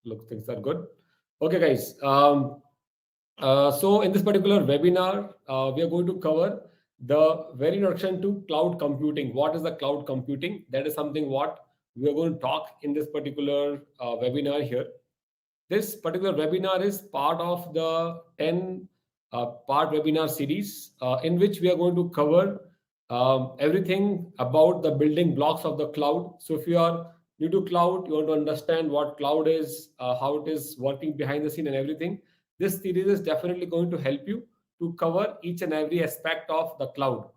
Look, things are good. Okay, guys. So in this particular webinar, we are going to cover the very introduction to cloud computing. What is the cloud computing? That is something what we are going to talk in this particular webinar here. This particular webinar is part of the 10 part webinar series in which we are going to cover everything about the building blocks of the cloud. So if you are new to cloud, you want to understand what cloud is, how it is working behind the scene and everything. This series is definitely going to help you to cover each and every aspect of the cloud.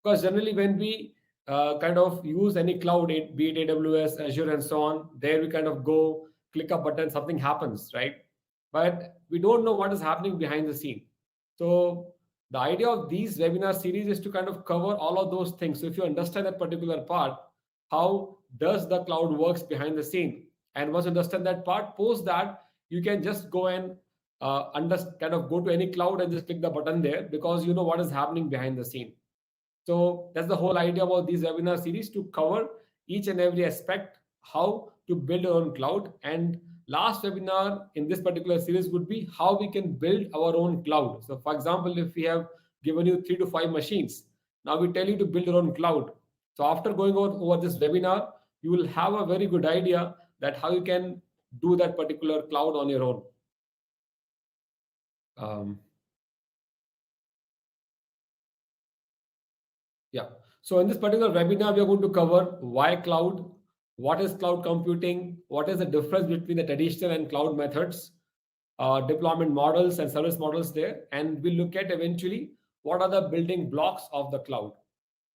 Because generally when we kind of use any cloud, be it AWS, Azure, and so on, there we kind of go click a button, something happens, right? But we don't know what is happening behind the scene. So the idea of these webinar series is to kind of cover all of those things. So if you understand that particular part, how does the cloud works behind the scene? And once you understand that part, post that, you can just go and kind of go to any cloud and just click the button there because you know what is happening behind the scene. So that's the whole idea about these webinar series, to cover each and every aspect, how to build your own cloud. And last webinar in this particular series would be how we can build our own cloud. So for example, if we have given you 3 to 5 machines, now we tell you to build your own cloud. So after going over this webinar, you will have a very good idea that how you can do that particular cloud on your own. Yeah. So in this particular webinar, we are going to cover why cloud, what is cloud computing, what is the difference between the traditional and cloud methods, deployment models and service models there, and we'll look at eventually what are the building blocks of the cloud.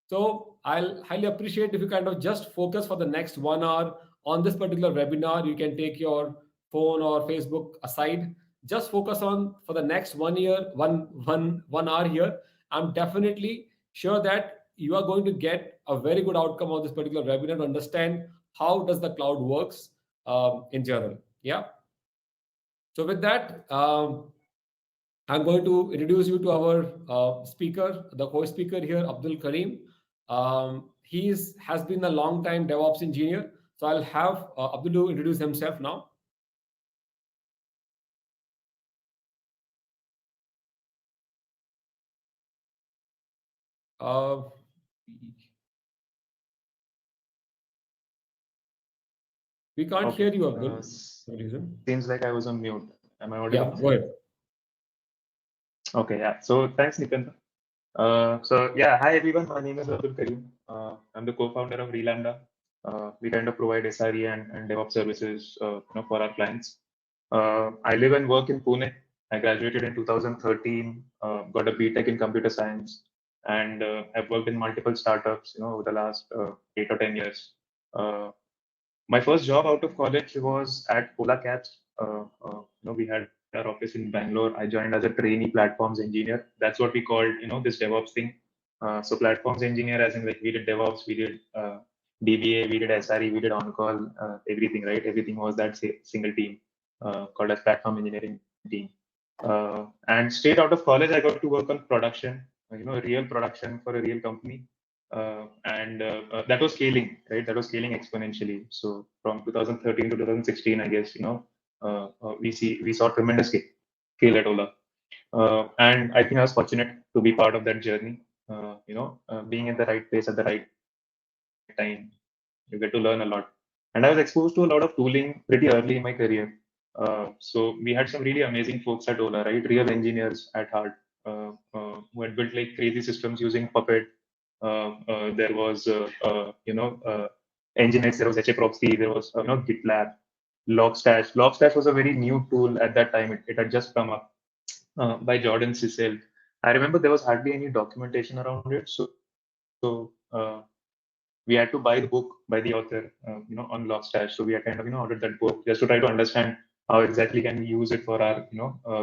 So I'll highly appreciate if you kind of just focus for the next 1 hour on this particular webinar. You can take your phone or Facebook aside. Just focus on for the next 1 year, 1 hour here. I'm definitely sure that you are going to get a very good outcome of this particular webinar to understand how does the cloud works in general. Yeah. So with that, I'm going to introduce you to our speaker, the co-speaker here, Abdul Karim. He has been a long-time DevOps engineer. So I'll have Abdul introduce himself now. We can't hear you, Abdul. Seems like I was on mute. Am I audible? Yeah, go ahead. Okay, yeah. So thanks, Nitin. So yeah, hi everyone. My name is Abdul Karim. I'm the co-founder of Relambda. We kind of provide SRE and DevOps services, for our clients. I live and work in Pune. I graduated in 2013. Got a BTech in computer science, and I've worked in multiple startups, over the last 8 or 10 years. My first job out of college was at Ola Cabs. We had our office in Bangalore. I joined as a trainee platforms engineer. That's what we called, this DevOps thing. So platforms engineer, as in like we did DevOps, we did DBA, we did SRE, we did on-call, everything, right? Everything was that single team called as platform engineering team. And straight out of college, I got to work on production, real production for a real company. And that was scaling, right? That was scaling exponentially. So from 2013 to 2016, I guess, we saw tremendous scale at Ola. And I think I was fortunate to be part of that journey. Being in the right place at the right time, you get to learn a lot. And I was exposed to a lot of tooling pretty early in my career. So we had some really amazing folks at Ola, right? Real engineers at heart, who had built like crazy systems using Puppet. There was, Nginx, there was HAProxy, there was, GitLab, Logstash. Logstash was a very new tool at that time. It had just come up by Jordan Sissel. I remember there was hardly any documentation around it. So we had to buy the book by the author, on Logstash. So we had kind of, ordered that book just to try to understand how exactly can we use it for our,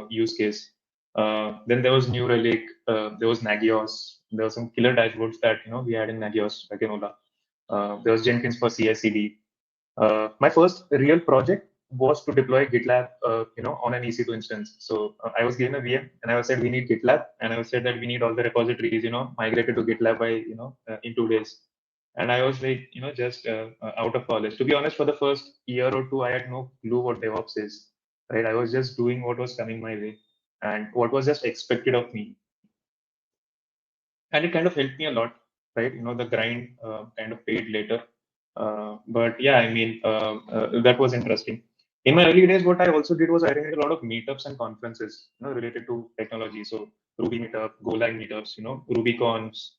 use case. Then there was New Relic, there was Nagios, there was some killer dashboards that we had in Nagios, like in Ola. There was Jenkins for CI/CD. My first real project was to deploy GitLab, on an EC2 instance. So I was given a VM, and I was said we need GitLab, and I was said that we need all the repositories, migrated to GitLab by in 2 days. And I was like, just out of college. To be honest, for the first year or two, I had no clue what DevOps is, right? I was just doing what was coming my way and what was just expected of me. And it kind of helped me a lot, right? The grind kind of paid later. But yeah, I mean, that was interesting. In my early days, what I also did was I attended a lot of meetups and conferences, related to technology. So Ruby meetup, Golang meetups, RubyCons,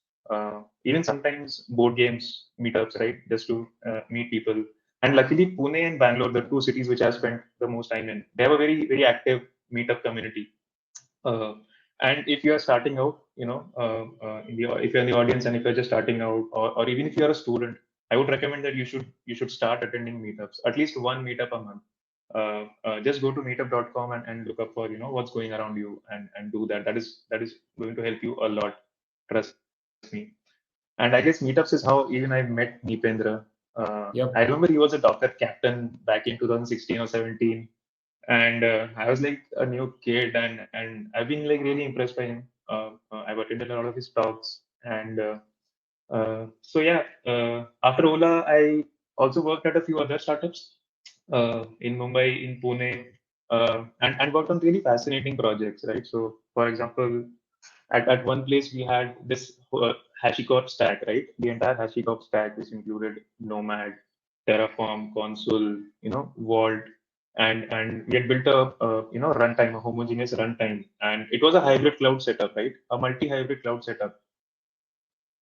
even sometimes board games meetups, right? Just to meet people. And luckily, Pune and Bangalore, the two cities which I spent the most time in, they have a very, very active meetup community. Uh, and if you are starting out, if you're in the audience and if you're just starting out, or even if you're a student, I would recommend that you should start attending meetups, at least one meetup a month. Just go to meetup.com and look up for what's going around you and do that. That is going to help you a lot. Trust me. And I guess meetups is how even I met Deependra. I Yep. remember he was a Docker captain back in 2016 or 17, and I was like a new kid, and I've been like really impressed by him. I've attended a lot of his talks, and so yeah. After Ola, I also worked at a few other startups in Mumbai, in Pune, and worked on really fascinating projects. Right. So, for example, at one place we had this HashiCorp stack, right? The entire HashiCorp stack, which included Nomad, Terraform, Consul, Vault, and we had built a runtime, a homogeneous runtime, and it was a hybrid cloud setup, right? A multi-hybrid cloud setup.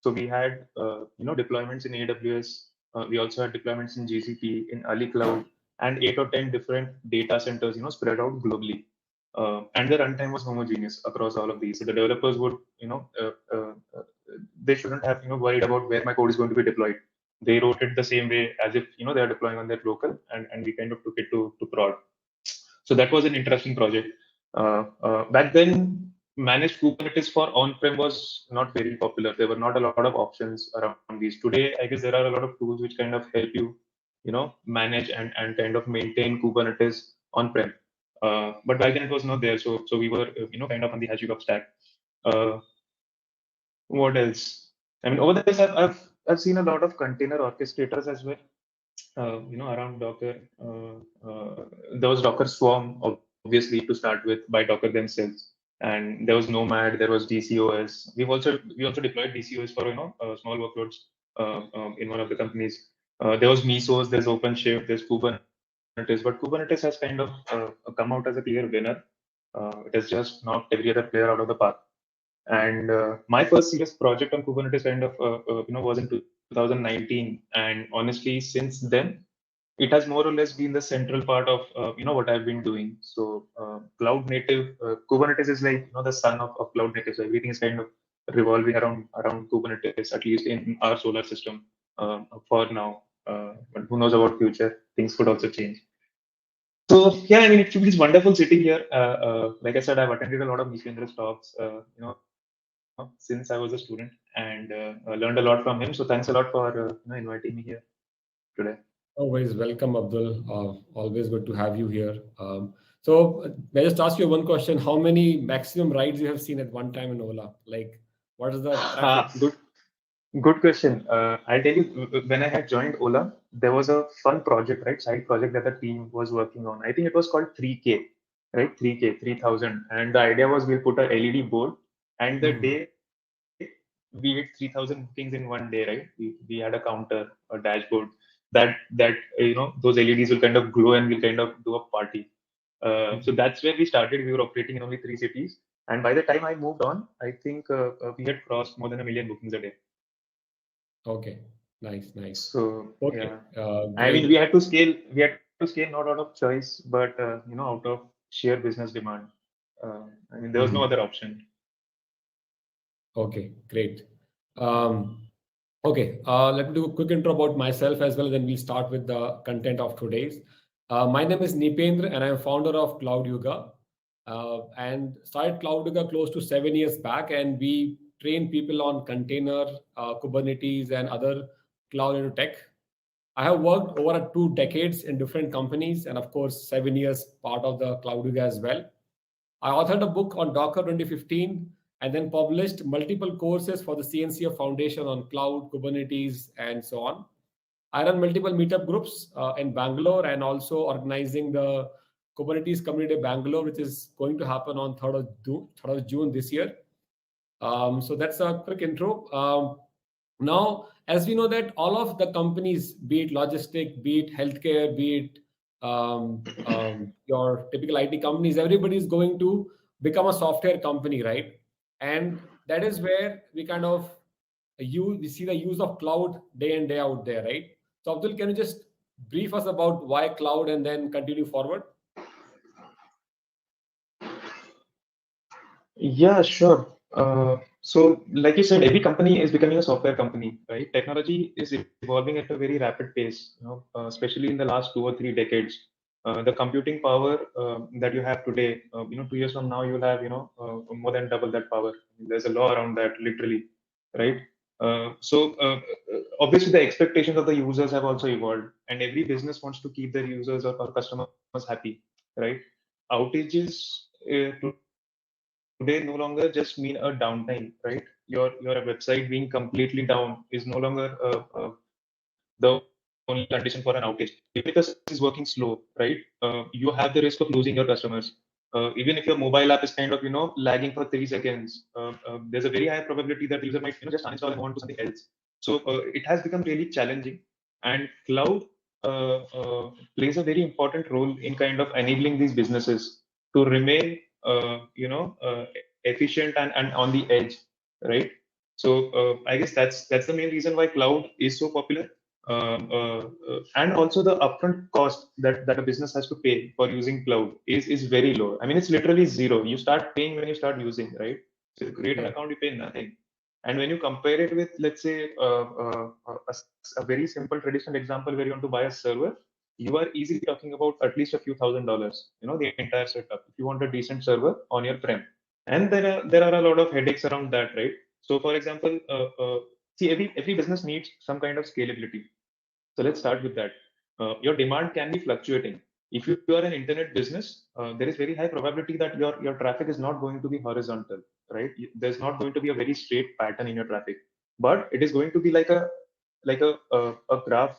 So we had deployments in AWS. We also had deployments in GCP, in Ali Cloud, and 8 or 10 different data centers, spread out globally. And the runtime was homogeneous across all of these. So the developers would, they shouldn't have, worried about where my code is going to be deployed. They wrote it the same way as if, they are deploying on their local, and we kind of took it to prod. So that was an interesting project. Back then, managed Kubernetes for on-prem was not very popular. There were not a lot of options around these. Today, I guess there are a lot of tools which kind of help you, manage and kind of maintain Kubernetes on-prem. But back then it was not there. So we were, kind of on the HashiCorp stack. Uh, what else? I mean, over the years, I've seen a lot of container orchestrators as well. Around Docker. There was Docker Swarm, obviously, to start with by Docker themselves, and there was Nomad, there was DCOS. We also deployed DCOS for small workloads in one of the companies. There was Mesos, there's OpenShift, there's Kubernetes, but Kubernetes has kind of come out as a clear winner. It has just knocked every other player out of the park. And my first serious project on Kubernetes kind of was in 2019, and honestly, since then, it has more or less been the central part of what I've been doing. So cloud native Kubernetes is like the son of cloud native. So everything is kind of revolving around Kubernetes, at least in our solar system for now. But who knows about future? Things could also change. So yeah, I mean, it's wonderful sitting here. Like I said, I've attended a lot of Nishendra's talks, since I was a student, and learned a lot from him. So thanks a lot for inviting me here today. Always welcome, Abdul. Always good to have you here. So, may I just ask you one question? How many maximum rides you have seen at one time in Ola? Like, what is the traffic? Good question. I'll tell you, when I had joined Ola, there was a fun project, right? Side project that the team was working on. I think it was called 3K, right? 3K, 3000. And the idea was we'll put a LED board, and the Mhm. day we hit 3000 bookings in one day, right? We had a counter, a dashboard that those LEDs will kind of glow and we'll kind of do a party. So Mhm. that's where we started. We were operating in only 3 cities. And by the time I moved on, I think we had crossed more than 1 million bookings a day. Okay, nice, nice. So Okay, yeah, I mean, we great. had to scale. We had to scale not out of choice, but out of sheer business demand. I mean, there was no Mhm. other option. Okay, great. Um, Okay, let me do a quick intro about myself as well, then we'll start with the content of today's. My name is Nipendra, and I'm founder of Cloud Yuga, and started Cloud Yuga close to 7 years back, and we train people on container, Kubernetes, and other cloud into tech. I have worked over 2 decades in different companies, and of course, 7 years part of the Cloud Yuga as well. I authored a book on Docker 2015, and then published multiple courses for the CNCF Foundation on cloud, Kubernetes, and so on. I run multiple meetup groups in Bangalore, and also organizing the Kubernetes Community Bangalore, which is going to happen on 3rd of June this year. So that's a quick intro. Now, as we know that all of the companies, be it logistic, be it healthcare, be it your typical IT companies, everybody is going to become a software company, right? And that is where we see the use of cloud day in day out there, right? So Abdul, can you just brief us about why cloud and then continue forward? Yeah, sure. So, like you said, every company is becoming a software company, right? Technology is evolving at a very rapid pace, especially in the last 2 or 3 decades. The computing power that you have today, 2 years from now, you'll have, more than double that power. There's a law around that, literally, right? Obviously, the expectations of the users have also evolved, and every business wants to keep their users or customers happy, right? Outages today no longer just mean a downtime, right? Your website being completely down is no longer the only condition for an outage. Even if the service is working slow, right? You have the risk of losing your customers. Even if your mobile app is kind of lagging for 3 seconds, there's a very high probability that the user might just uninstall and go on to something else. So it has become really challenging, and cloud plays a very important role in kind of enabling these businesses to remain efficient and on the edge, right? So I guess that's the main reason why cloud is so popular. And also the upfront cost that a business has to pay for using cloud is very low. I mean, it's literally zero. You start paying when you start using, right? So if you create an Yeah. account, you pay nothing. And when you compare it with, let's say, a very simple traditional example where you want to buy a server, you are easily talking about at least a few $1,000s, the entire setup, if you want a decent server on your prem. And there are a lot of headaches around that, right? So for example, see, every business needs some kind of scalability. So let's start with that. Your demand can be fluctuating. If you are an internet business, there is very high probability that your traffic is not going to be horizontal, right? There's not going to be a very straight pattern in your traffic, but it is going to be like a graph,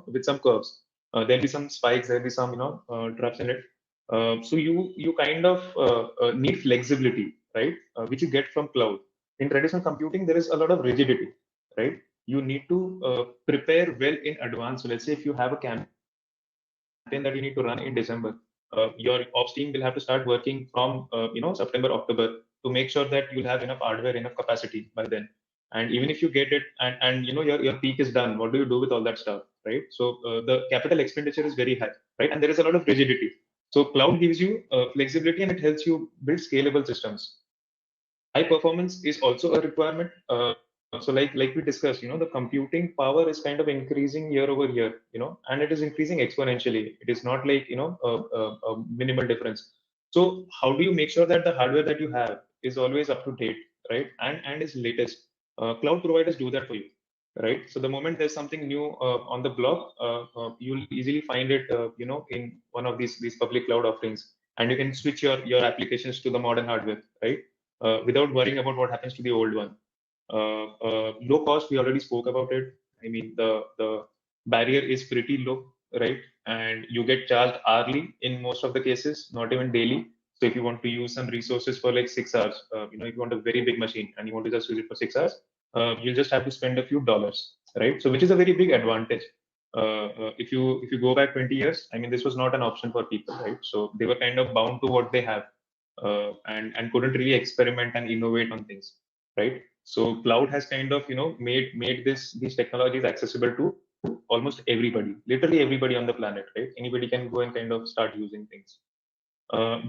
with some curves. There'll be some spikes, there'll be some troughs in it. So you kind of need flexibility, right? Which you get from cloud. In traditional computing, there is a lot of rigidity, right? You need to prepare well in advance. So let's say if you have a campaign that you need to run in December, your ops team will have to start working from September, October to make sure that you'll have enough hardware, enough capacity by then. And even if you get it and your peak is done, what do you do with all that stuff, right? So the capital expenditure is very high, right? And there is a lot of rigidity. So cloud gives you flexibility, and it helps you build scalable systems. High performance is also a requirement. So like we discussed, the computing power is kind of increasing year over year, and it is increasing exponentially. It is not like a minimal difference. So how do you make sure that the hardware that you have is always up to date, right? And is latest. Cloud providers do that for you, right? So the moment there's something new on the block, you'll easily find it, in one of these public cloud offerings, and you can switch your applications to the modern hardware, right? Without worrying about what happens to the old one. Low cost, we already spoke about it. I mean, the barrier is pretty low, right? And you get charged hourly in most of the cases, not even daily. So if you want to use some resources for like 6 hours, if you want a very big machine and you want to just use it for 6 hours, you'll just have to spend a few dollars, right? So which is a very big advantage. If you go back 20 years, I mean, this was not an option for people, right? So they were kind of bound to what they have, and couldn't really experiment and innovate on things, right? So cloud has kind of made these technologies accessible to almost everybody, literally everybody on the planet, right? Anybody can go and kind of start using things.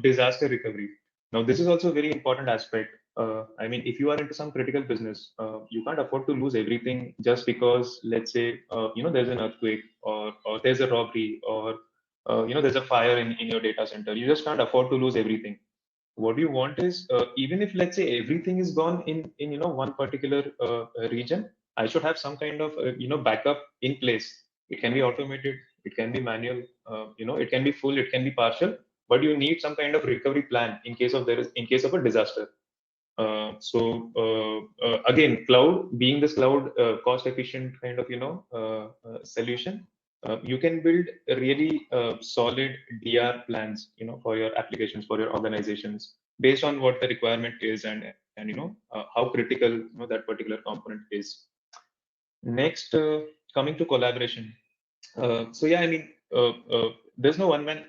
Disaster recovery. Now, this is also a very important aspect. I mean, if you are into some critical business, you can't afford to lose everything just because, let's say, there's an earthquake, or there's a robbery, or there's a fire in your data center. You just can't afford to lose everything. What you want is, even if, let's say, everything is gone in one particular region, I should have some kind of backup in place. It can be automated, it can be manual, it can be full, it can be partial, but you need some kind of recovery plan in case of a disaster. Again, cloud being this cloud cost efficient kind of solution, you can build a really solid DR plans, for your applications, for your organizations, based on what the requirement is, and how critical that particular component is. Next, coming to collaboration. Yeah, I mean, there's no one-man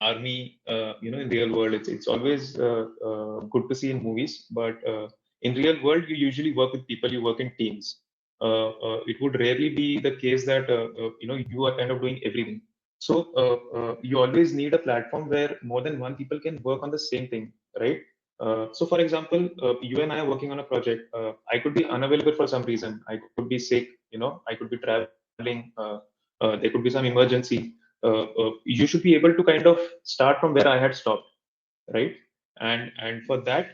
army, in real world. It's always good to see in movies, but in real world, you usually work with people. You work in teams. It would rarely be the case that you are kind of doing everything. So you always need a platform where more than one people can work on the same thing, right? So, for example, you and I are working on a project. I could be unavailable for some reason. I could be sick. I could be traveling. There could be some emergency. You should be able to kind of start from where I had stopped, right? And for that,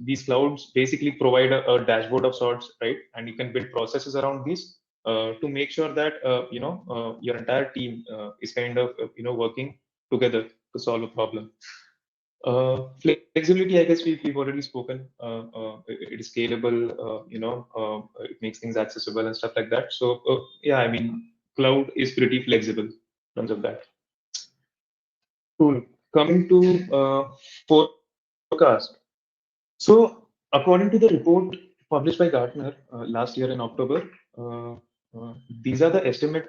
these clouds basically provide a dashboard of sorts, right? And you can build processes around these to make sure that your entire team is kind of working together to solve a problem. Flexibility, I guess we've already spoken. It is scalable, it makes things accessible and stuff like that. So yeah, I mean, cloud is pretty flexible in terms of that. Cool. Coming to forecast. So according to the report published by Gartner last year in October, uh, these are the estimate.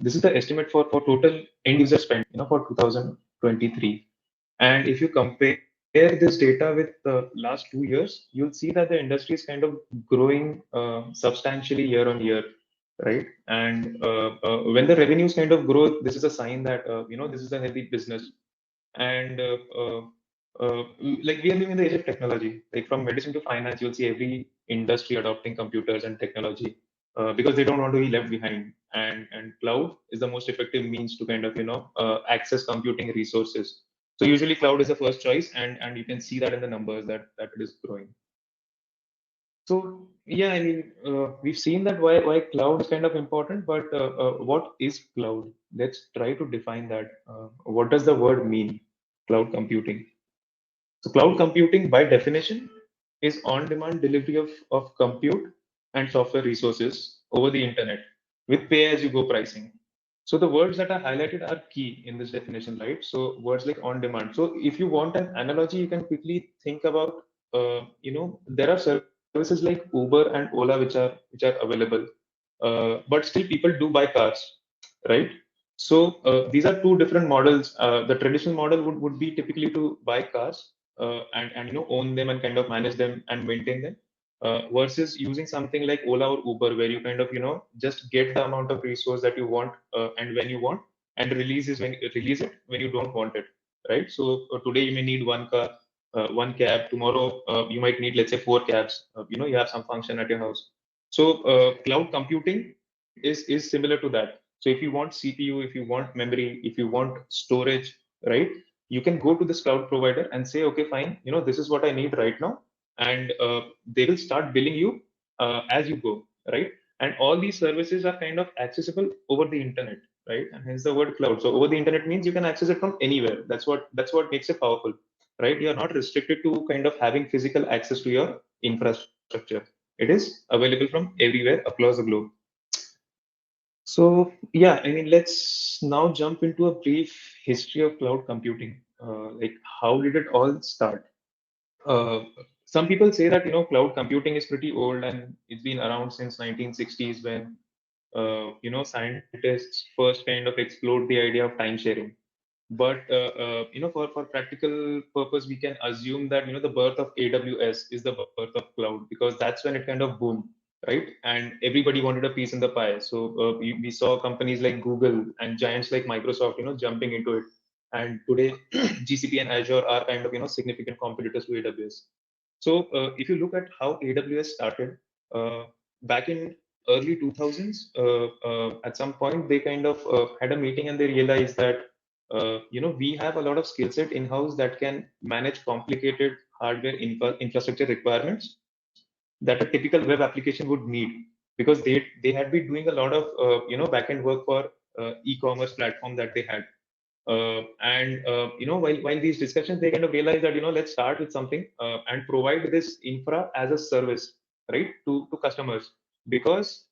This is the estimate for total end user spend, for 2023. And if you compare this data with the last 2 years, you'll see that the industry is kind of growing substantially year on year, right? And when the revenues kind of grow, this is a sign that this is a healthy business. And like we are living in the age of technology. Like from medicine to finance, you'll see every industry adopting computers and technology because they don't want to be left behind. And cloud is the most effective means to kind of access computing resources. So usually cloud is the first choice, and you can see that in the numbers that it is growing. So yeah, I mean, we've seen that why cloud is kind of important, but what is cloud? Let's try to define that. What does the word mean? Cloud computing. So cloud computing, by definition, is on-demand delivery of compute and software resources over the internet with pay-as-you-go pricing. So the words that are highlighted are key in this definition, right? So words like on-demand. So if you want an analogy, you can quickly think about, there are services like Uber and Ola which are available, but still people do buy cars, right? So these are two different models. The traditional model would be typically to buy cars and own them and kind of manage them and maintain them, versus using something like Ola or Uber, where you kind of just get the amount of resource that you want and when you want, and release it when you don't want it, right? So today you may need one car, one cab. Tomorrow you might need, let's say, four cabs. You have some function at your house. So cloud computing is similar to that. So if you want CPU, if you want memory, if you want storage, right, you can go to this cloud provider and say, okay, fine, this is what I need right now, and they will start billing you as you go, right? And all these services are kind of accessible over the internet, right? And hence the word cloud. So over the internet means you can access it from anywhere. That's what makes it powerful, right? You're not restricted to kind of having physical access to your infrastructure. It is available from everywhere across the globe. So yeah, I mean, let's now jump into a brief history of cloud computing. Like, how did it all start? Uh, some people say that cloud computing is pretty old and it's been around since 1960s, when scientists first kind of explored the idea of time sharing. But for practical purpose, we can assume that the birth of AWS is the birth of cloud, because that's when it kind of boomed, right? And everybody wanted a piece in the pie. So we saw companies like Google and giants like Microsoft, jumping into it. And today, GCP and Azure are kind of significant competitors to AWS. So if you look at how AWS started back in early 2000s, at some point they kind of had a meeting and they realized that we have a lot of skill set in-house that can manage complicated hardware infrastructure requirements that a typical web application would need, because they had been doing a lot of backend work for e-commerce platform that they had. While these discussions, they kind of realize that let's start with something and provide this infra as a service, right, to customers. Because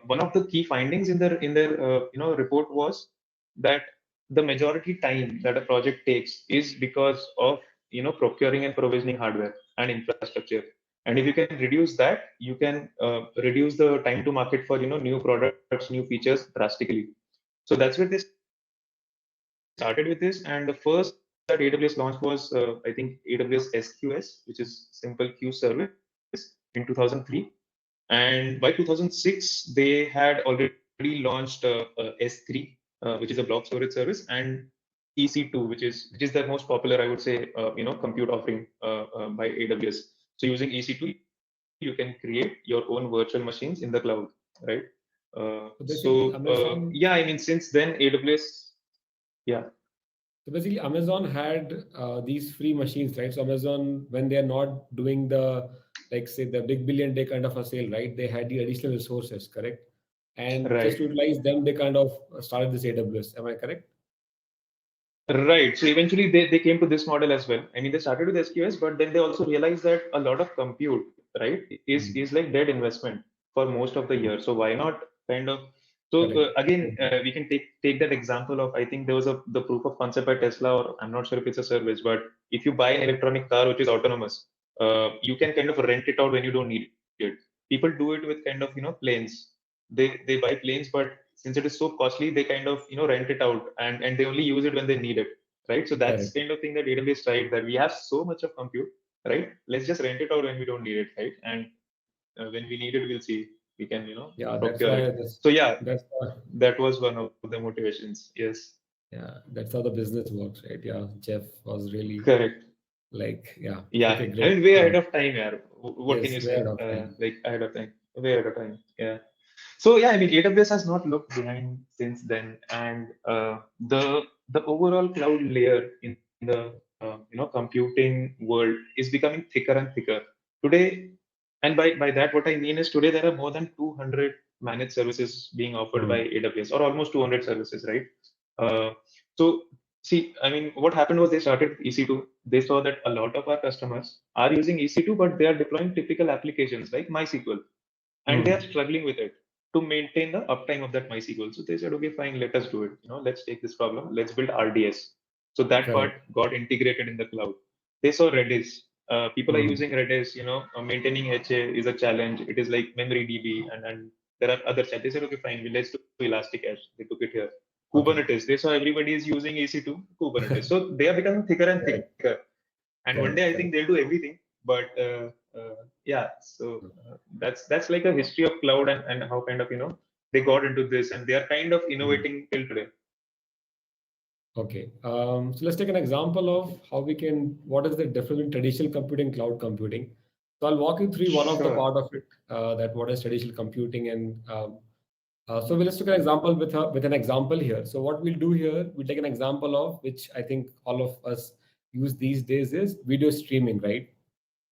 one of the key findings in their report was that the majority time that a project takes is because of procuring and provisioning hardware and infrastructure. And if you can reduce that, you can reduce the time to market for new products, new features drastically. So that's where they started with this. And the first that AWS launched was, I think, AWS SQS, which is Simple Queue Service, in 2003. And by 2006, they had already launched S3, which is a block storage service, and EC2, which is the most popular, I would say, compute offering by AWS. So using EC2, you can create your own virtual machines in the cloud, right? So basically, Yeah, I Amazon. mean, since then, AWS, yeah. So basically, Amazon had these free machines, right? So Amazon, when they are not doing the, like say, the big billion day kind of a sale, right? They had the additional resources, correct? And just to Right. utilize them, they kind of started this AWS. Am I correct? Right. So eventually they came to this model as well. I mean, they started with SQS, but then they also realized that a lot of compute, right, is Mm. like dead investment for most of the Mm. year. So why not kind of so Correct. again we can take that example of, I think there was the proof of concept by Tesla, or I'm not sure if it's a service, but if you buy an electronic car which is autonomous, you can kind of rent it out when you don't need it. People do it with kind of planes. They buy planes, but since it is so costly, they kind of rent it out, and they only use it when they need it, right? So that's Correct. kind of thing that AWS tried, that we have so much of compute, right? Let's just rent it out when we don't need it, right? And when we need it, we'll see we can Yeah, that's procure it. why So yeah, that's why, that was one of the motivations. Yes, yeah, that's how the business works, right? Yeah, Jeff was really correct. like, yeah, Yeah, okay, I great. mean, way ahead of time, yeah. What can Yes, you way out say? of time. Like ahead of time, way ahead of time. Yeah. So yeah, I mean, AWS has not looked behind since then, and the overall cloud layer in the computing world is becoming thicker and thicker today. And by that, what I mean is today there are more than 200 managed services being offered by Mm. AWS, or almost 200 services, right? Uh, so see, I mean, what happened was they started EC2. They saw that a lot of our customers are using EC2, but they are deploying typical applications like MySQL, and they are Mm. struggling with it to maintain the uptime of that MySQL. So they said, okay, fine, let us do it. Let's take this problem. Let's build RDS. So that part Correct. got integrated in the cloud. They saw Redis. People are Mm. using Redis. Maintaining HA is a challenge. It is like memory DB, and there are other challenges. They said, okay, fine, let's do Elasticsearch. They took it here. Okay. Kubernetes. They saw everybody is using EC2 Kubernetes. So they are becoming thicker and Correct. thicker. And one day I Correct. think they'll Correct. do everything. But yeah, so that's like a history of cloud, and how kind of they got into this, and they are kind of Mm. innovating till today. Okay. So let's take an example of how we can, what is the difference between traditional computing, cloud computing. So I'll walk you through one of the Sure. part of it, that what is traditional computing, and so we'll just take an example with an example here. So what we'll do here, we'll take an example of which I think all of us use these days is video streaming, right?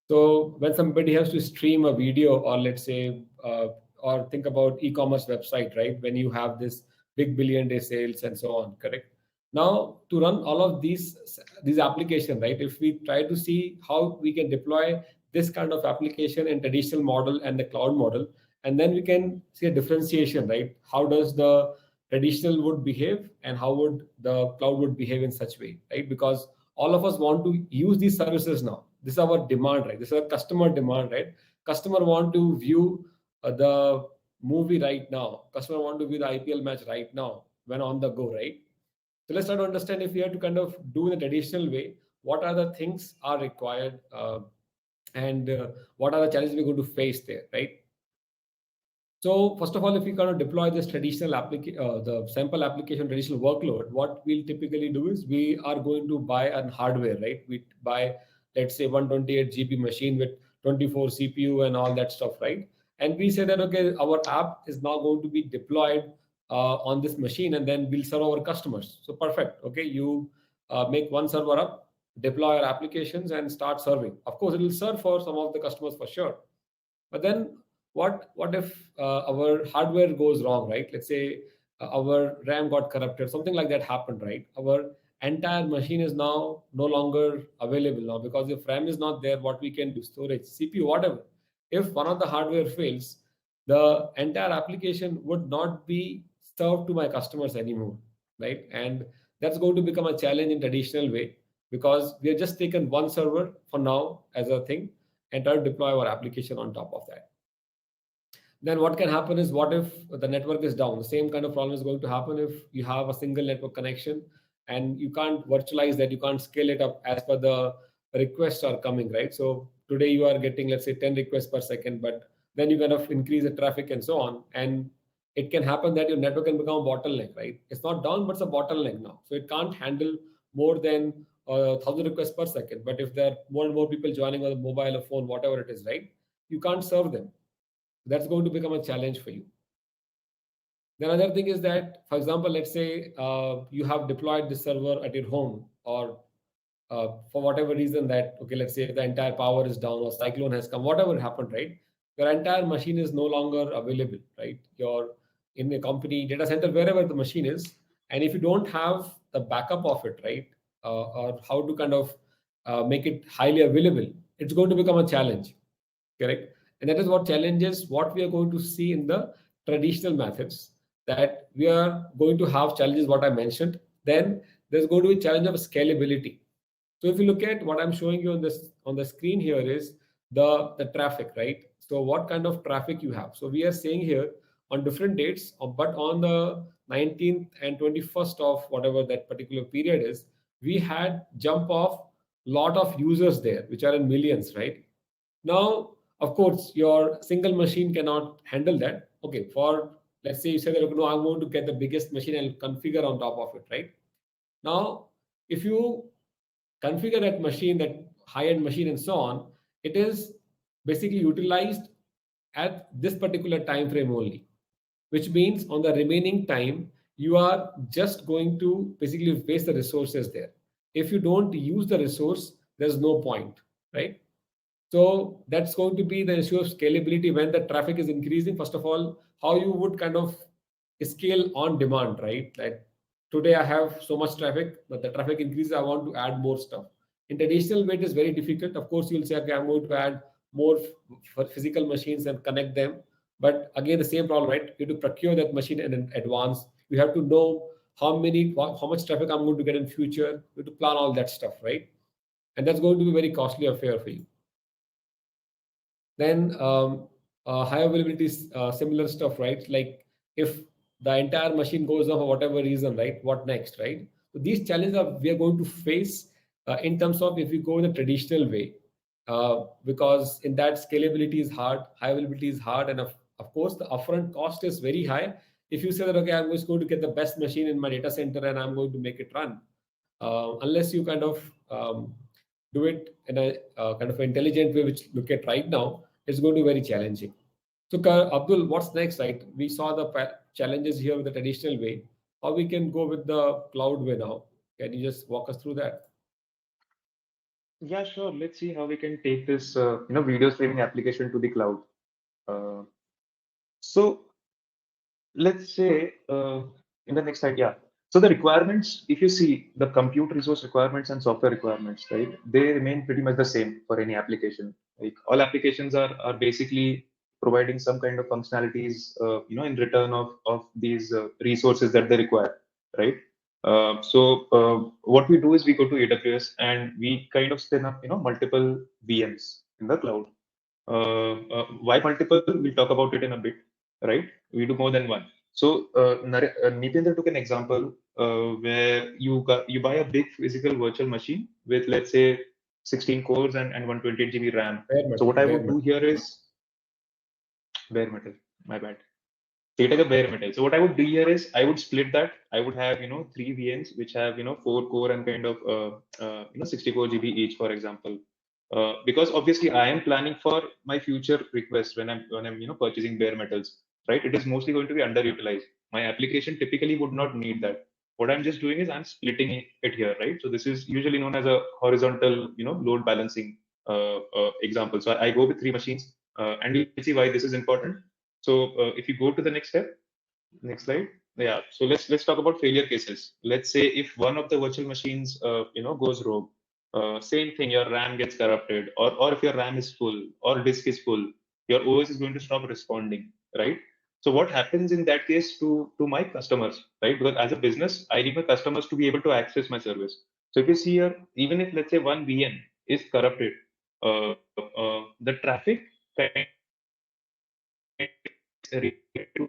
So when somebody has to stream a video, or let's say, or think about e-commerce website, right? When you have this big billion day sales and so on, correct? Now to run all of these application, right? If we try to see how we can deploy this kind of application in traditional model and the cloud model, and then we can see a differentiation, right? How does the traditional would behave and how would the cloud would behave in such way, right? Because all of us want to use these services now. This is our demand, right? This is a customer demand, right? Customer want to view the movie right now. Customer want to view the IPL match right now when on the go, right? So let's try to understand, if we have to kind of do in a traditional way, what are the things are required, and what are the challenges we're going to face there, right? So first of all, if we kind of deploy this traditional the sample application traditional workload, what we'll typically do is we are going to buy an hardware, right? We buy, let's say, 128 GB machine with 24 CPU and all that stuff, right? And we say that, okay, our app is now going to be deployed on this machine, and then we'll serve our customers. So perfect. Okay, you make one server up, deploy our applications, and start serving. Of course, it will serve for some of the customers for sure. But then what if our hardware goes wrong, right? Let's say our RAM got corrupted, something like that happened, right? Our entire machine is now no longer available now, because if RAM is not there, what we can do, storage, CPU, whatever. If one of the hardware fails, the entire application would not be served to my customers anymore, right? And that's going to become a challenge in traditional way, because we have just taken one server for now as a thing and try to deploy our application on top of that. Then what can happen is, what if the network is down? The same kind of problem is going to happen if you have a single network connection and you can't virtualize that, you can't scale it up as per the requests are coming, right? So today you are getting, let's say, 10 requests per second, but then you kind of increase the traffic and so on. And it can happen that your network can become a bottleneck, right? It's not down, but it's a bottleneck now. So it can't handle more than 1,000 requests per second. But if there are more and more people joining on the mobile or phone, whatever it is, right, you can't serve them. That's going to become a challenge for you. The other thing is that, for example, let's say you have deployed this server at your home, or for whatever reason that, okay, let's say the entire power is down or cyclone has come, whatever happened, right? Your entire machine is no longer available, right? You're in a company data center, wherever the machine is, and if you don't have the backup of it, right, or how to kind of make it highly available, it's going to become a challenge. Correct. And that is what challenges what we are going to see in the traditional methods, that we are going to have challenges, what I mentioned. Then there's going to be challenge of scalability. So if you look at what I'm showing you on this on the screen here is the traffic, right? So what kind of traffic you have. So we are saying here on different dates, but on the 19th and 21st of whatever that particular period is, we had jump of lot of users there, which are in millions, right? Now, of course, your single machine cannot handle that. Okay, for let's say you say that, okay, no, I'm going to get the biggest machine and configure on top of it, right? Now, if you configure that machine, that high-end machine and so on, it is basically utilized at this particular time frame only, which means on the remaining time, you are just going to basically waste the resources there. If you don't use the resource, there's no point, right? So that's going to be the issue of scalability when the traffic is increasing. First of all, how you would kind of scale on demand, right? Like today I have so much traffic, but the traffic increases, I want to add more stuff. In traditional way, it is very difficult. Of course, you'll say, okay, I'm going to add more for physical machines and connect them. But again, the same problem, right? You have to procure that machine in advance. You have to know how much traffic I'm going to get in future. You have to plan all that stuff, right? And that's going to be very costly affair for you. Then high availability is similar stuff, right? Like if the entire machine goes down for whatever reason, right? What next, right? So these challenges are we are going to face in terms of if we go in the traditional way, because in that scalability is hard, high availability is hard, and of course the upfront cost is very high. If you say that, okay, I'm just going to get the best machine in my data center and I'm going to make it run, unless you kind of do it in a kind of intelligent way, which look at right now, it's going to be very challenging. So, Abdul, what's next, right? We saw the challenges here with the traditional way. How we can go with the cloud way now? Can you just walk us through that? Yeah, sure. Let's see how we can take this, video streaming application to the cloud. Uh, so let's say in the next slide, yeah. So the requirements, if you see the compute resource requirements and software requirements, right, they remain pretty much the same for any application. Like all applications are basically providing some kind of functionalities, in return of these resources that they require, right? What we do is we go to AWS and we kind of spin up, multiple VMs in the cloud. Why multiple? We'll talk about it in a bit, right? We do more than one. So Nitendra took an example where you buy a big physical virtual machine with, let's say, 16 cores and 128 GB RAM. Bare So metal, what I bare would do metal. here is bare metal. My bad. So you take a bare metal. So what I would do here is I would split that. I would have, three VMs which have, four core and kind of 64 GB each, for example. Because obviously I am planning for my future request when I'm purchasing bare metals, right? It is mostly going to be underutilized. My application typically would not need that. What I'm just doing is I'm splitting it here, right? So this is usually known as a horizontal, load balancing example. So I go with three machines, and we'll see why this is important. So if you go to the next step, next slide. yeah. So let's talk about failure cases. Let's say if one of the virtual machines, goes rogue. Same thing, your RAM gets corrupted, or if your RAM is full or disk is full, your OS is going to stop responding, right? So what happens in that case to my customers, right? Because as a business, I need my customers to be able to access my service. So if you see here, even if let's say one VM is corrupted, the traffic kind to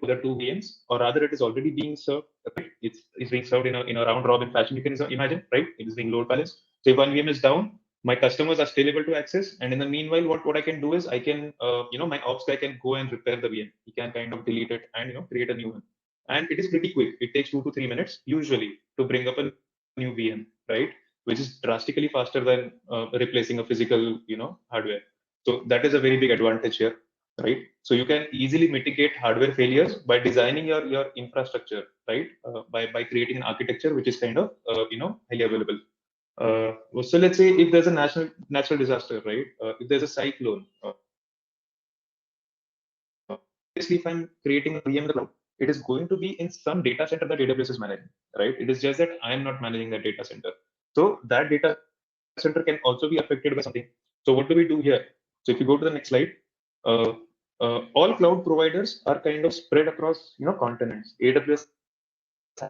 the two VMs, or rather it is already being served, right? It's being served in a round robin fashion. You can imagine, right? It is being load balanced. So if one VM is down, my customers are still able to access. And in the meanwhile, what I can do is I can, my ops guy can go and repair the VM. He can kind of delete it and, create a new one. And it is pretty quick. It takes 2 to 3 minutes usually to bring up a new VM, right? Which is drastically faster than replacing a physical, hardware. So that is a very big advantage here, right? So you can easily mitigate hardware failures by designing your infrastructure, right? By creating an architecture which is kind of highly available. So let's say if there's a natural disaster, right? If there's a cyclone, obviously if I'm creating a VM in the cloud, it is going to be in some data center that AWS is managing, right? It is just that I'm not managing that data center. So that data center can also be affected by something. So what do we do here? So if you go to the next slide, uh, all cloud providers are kind of spread across continents. AWS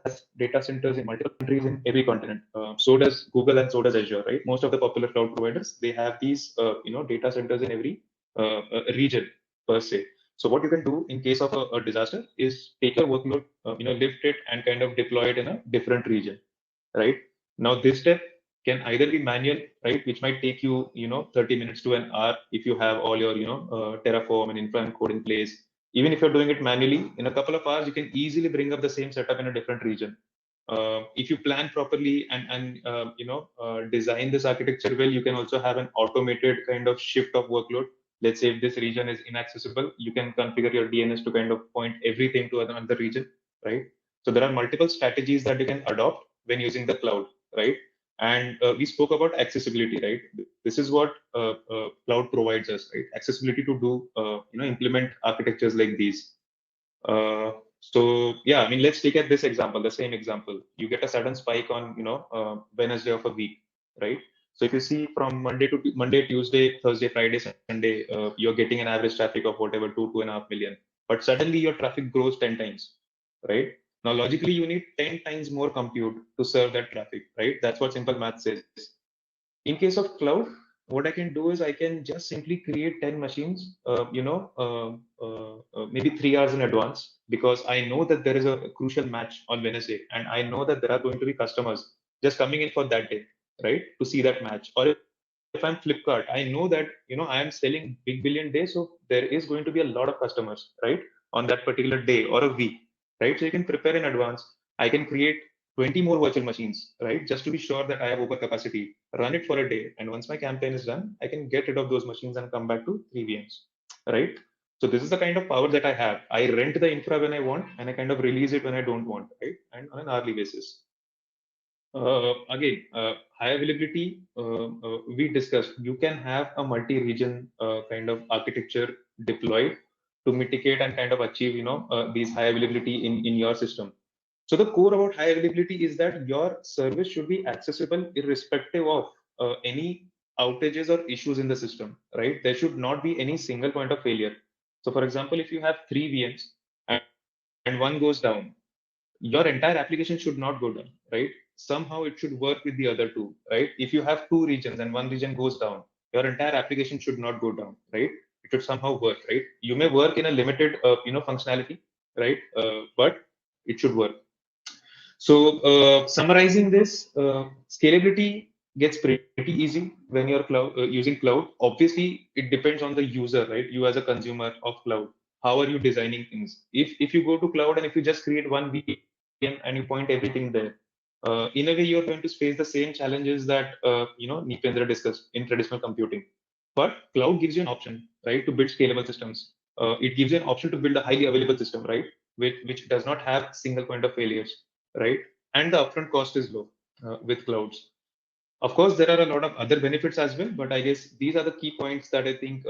has data centers in multiple countries in every continent. So does Google and so does Azure, right? Most of the popular cloud providers, they have these data centers in every region per se. So what you can do in case of a disaster is take your workload, lift it and kind of deploy it in a different region, right? Now this step can either be manual, right, which might take you, 30 minutes to an hour if you have all your, Terraform and infra and code in place. Even if you're doing it manually, in a couple of hours, you can easily bring up the same setup in a different region. If you plan properly and design this architecture well, you can also have an automated kind of shift of workload. Let's say if this region is inaccessible, you can configure your DNS to kind of point everything to another region, right? So there are multiple strategies that you can adopt when using the cloud, right? And we spoke about accessibility, right? This is what cloud provides us, right? Accessibility to do, implement architectures like these. So yeah, I mean, let's take at this example, the same example. You get a sudden spike on, Wednesday of a week, right? So if you see from Monday, Tuesday, Thursday, Friday, Sunday, you're getting an average traffic of whatever 2.5 million. But suddenly your traffic grows 10 times, right? Now logically you need 10 times more compute to serve that traffic, right? That's what simple math says. In case of cloud, what I can do is I can just simply create 10 machines, maybe 3 hours in advance, because I know that there is a crucial match on Wednesday, and I know that there are going to be customers just coming in for that day, right, to see that match. Or if I'm Flipkart, I know that I am selling big billion day, so there is going to be a lot of customers, right, on that particular day or a week, right? So you can prepare in advance. I can create 20 more virtual machines, right? Just to be sure that I have overcapacity, run it for a day. And once my campaign is done, I can get rid of those machines and come back to 3 VMs, right? So this is the kind of power that I have. I rent the infra when I want, and I kind of release it when I don't want, right? And on an hourly basis. Again, high availability, we discussed, you can have a multi-region kind of architecture deployed to mitigate and kind of achieve, these high availability in your system. So the core about high availability is that your service should be accessible irrespective of any outages or issues in the system, right? There should not be any single point of failure. So for example, if you have 3 VMs and one goes down, your entire application should not go down, right? Somehow it should work with the other two, right? If you have 2 regions and one region goes down, your entire application should not go down, right? It should somehow work, right? You may work in a limited, functionality, right? But it should work. So summarizing this, scalability gets pretty easy when you're using cloud. Obviously, it depends on the user, right? You as a consumer of cloud, how are you designing things? If you go to cloud and if you just create one VM and you point everything there, in a way you're going to face the same challenges that Nipendra discussed in traditional computing. But cloud gives you an option, right, to build scalable systems. It gives you an option to build a highly available system, right, which does not have single point of failures, right? And the upfront cost is low with clouds. Of course, there are a lot of other benefits as well, but I guess these are the key points that I think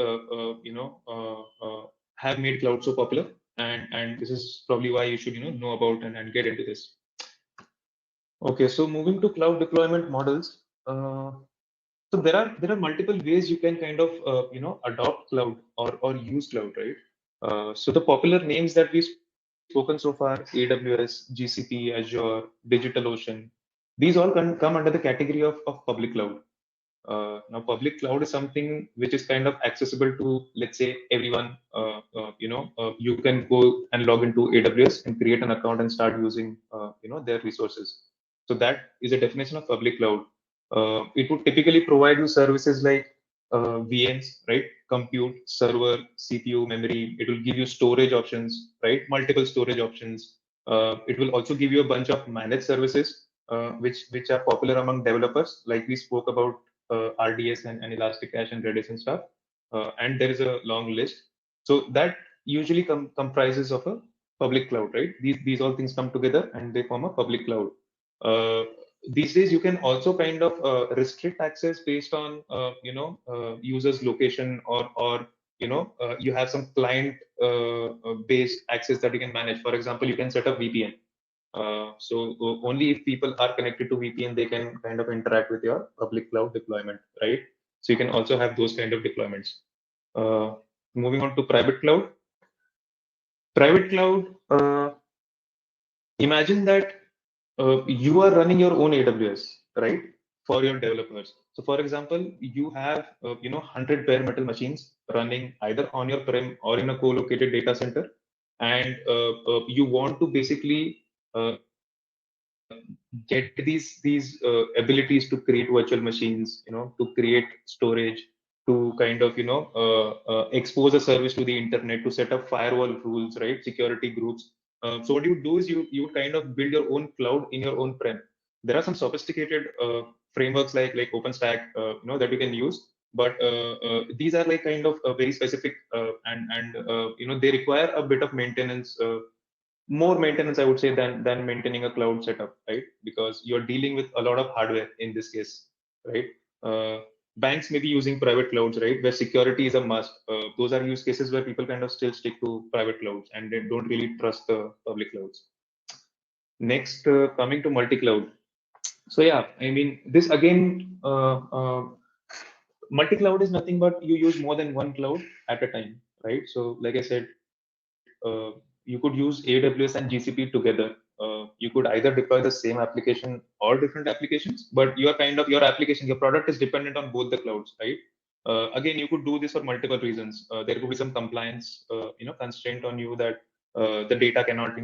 have made cloud so popular. and this is probably why you should know about and get into this. Okay, so moving to cloud deployment models. So there are multiple ways you can kind of adopt cloud or use cloud, right? So the popular names that we've spoken so far: AWS, GCP, Azure, DigitalOcean. These all come under the category of public cloud. Now, public cloud is something which is kind of accessible to, let's say, everyone. You can go and log into AWS and create an account and start using, their resources. So that is a definition of public cloud. It would typically provide you services like VMs, right? Compute, server, CPU, memory. It will give you storage options, right? Multiple storage options. It will also give you a bunch of managed services, which are popular among developers, like we spoke about RDS and Elastic Cache and Redis and stuff. And there is a long list. So that usually comprises of a public cloud, right? These all things come together and they form a public cloud. Uh, these days, you can also kind of restrict access based on users' location, or you have some client based access that you can manage. For example, you can set up VPN. So only if people are connected to VPN, they can kind of interact with your public cloud deployment, right? So you can also have those kind of deployments. Uh, Moving on to private cloud. Private cloud, imagine that you are running your own AWS, right? For your developers. So for example, you have 100 bare metal machines running either on your prem or in a co-located data center, and you want to basically get these abilities to create virtual machines, to create storage, to kind of expose a service to the internet, to set up firewall rules, right? Security groups. So what you do is you kind of build your own cloud in your own prem. There are some sophisticated frameworks like OpenStack, that you can use, but these are like kind of very specific, and they require a bit of maintenance, more maintenance, I would say, than maintaining a cloud setup, right? Because you're dealing with a lot of hardware in this case, right? uh, Banks may be using private clouds, right, where security is a must. Those are use cases where people kind of still stick to private clouds and they don't really trust the public clouds. Next, coming to multi-cloud. So yeah, I mean, this again, multi-cloud is nothing but you use more than one cloud at a time, right? So like I said, you could use AWS and GCP together. You could either deploy the same application or different applications, but your application, your product is dependent on both the clouds, right? Again, you could do this for multiple reasons. There could be some compliance, constraint on you that the data cannot,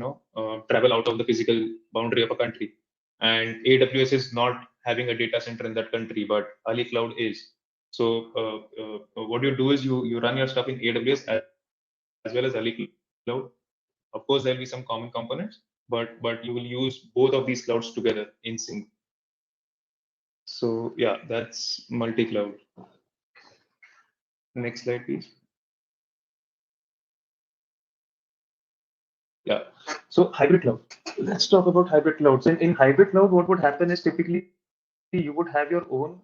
travel out of the physical boundary of a country. And AWS is not having a data center in that country, but Ali Cloud is. So what you do is you run your stuff in AWS as well as Ali Cloud. Of course, there'll be some common components, but you will use both of these clouds together in sync. So yeah, that's multi-cloud. Next slide, please. Yeah. So hybrid cloud. Let's talk about hybrid clouds. In hybrid cloud, what would happen is typically you would have your own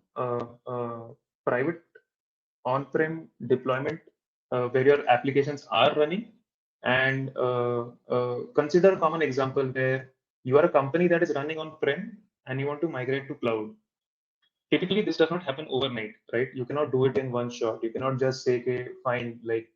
private on-prem deployment where your applications are running. And consider a common example where you are a company that is running on-prem and you want to migrate to cloud. Typically, this does not happen overnight, right? You cannot do it in one shot. You cannot just say, okay, fine, like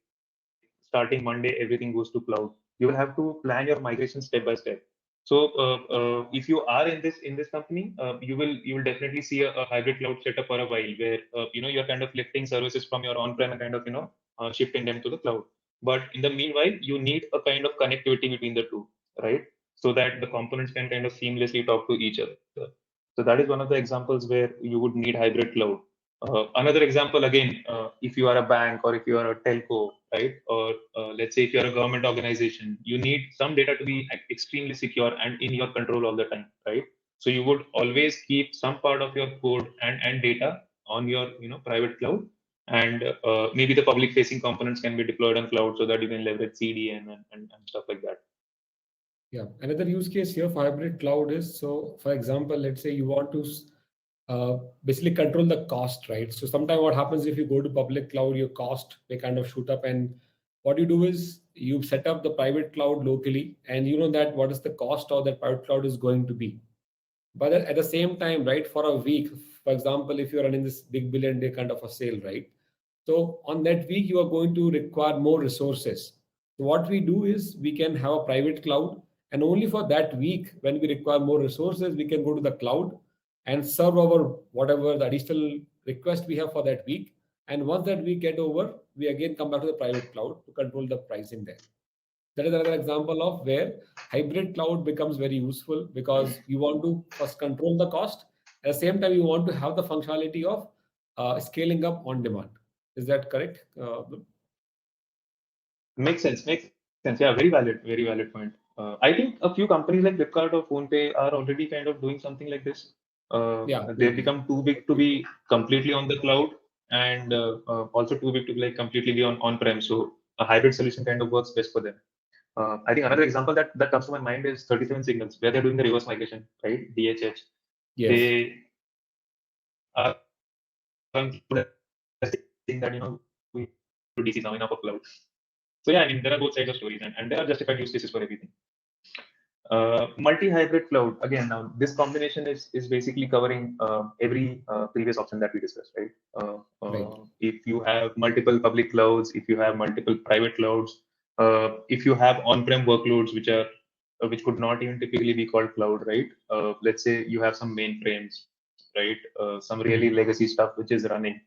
starting Monday, everything goes to cloud. You will have to plan your migration step by step. So if you are in this company, you will definitely see a hybrid cloud setup for a while, where you're kind of lifting services from your on-prem and kind of shifting them to the cloud. But in the meanwhile, you need a kind of connectivity between the two, right? So that the components can kind of seamlessly talk to each other. So that is one of the examples where you would need hybrid cloud. Another example again, if you are a bank or if you are a telco, right? Or let's say if you're a government organization, you need some data to be extremely secure and in your control all the time, right? So you would always keep some part of your code and data on your private cloud, and maybe the public facing components can be deployed on cloud so that you can leverage CDN and stuff like that. Yeah, another use case here for hybrid cloud is, so for example, let's say you want to basically control the cost, right? So sometimes what happens if you go to public cloud, your cost may kind of shoot up, and what you do is you set up the private cloud locally, and you know that what is the cost of that private cloud is going to be. But at the same time, right, for a week, for example, if you're running this big billion day kind of a sale, right? So on that week, you are going to require more resources. So what we do is we can have a private cloud, and only for that week, when we require more resources, we can go to the cloud and serve our whatever the additional request we have for that week. And once that week get over, we again come back to the private cloud to control the pricing there. That is another example of where hybrid cloud becomes very useful, because you want to first control the cost. At the same time, you want to have the functionality of scaling up on demand. Is that correct? Makes sense. Makes sense. Yeah, very valid. Very valid point. I think a few companies like Flipkart or PhonePe are already kind of doing something like this. Yeah, They've maybe. become too big to be completely on the cloud, and also too big to be like completely be on-prem. So a hybrid solution kind of works best for them. I think another example that comes to my mind is 37 Signals, where they're doing the reverse migration, right? DHH. Yes. They are saying that we to DC now enough of cloud. So yeah, I mean there are both sides of stories, and there are justified use cases for everything. Multi-hybrid cloud, again, now this combination is basically covering every previous option that we discussed, right? Right. If you have multiple public clouds, if you have multiple private clouds, if you have on-prem workloads which could not even typically be called cloud, right? Let's say you have some mainframes, right? Some really Mhm. legacy stuff which is running,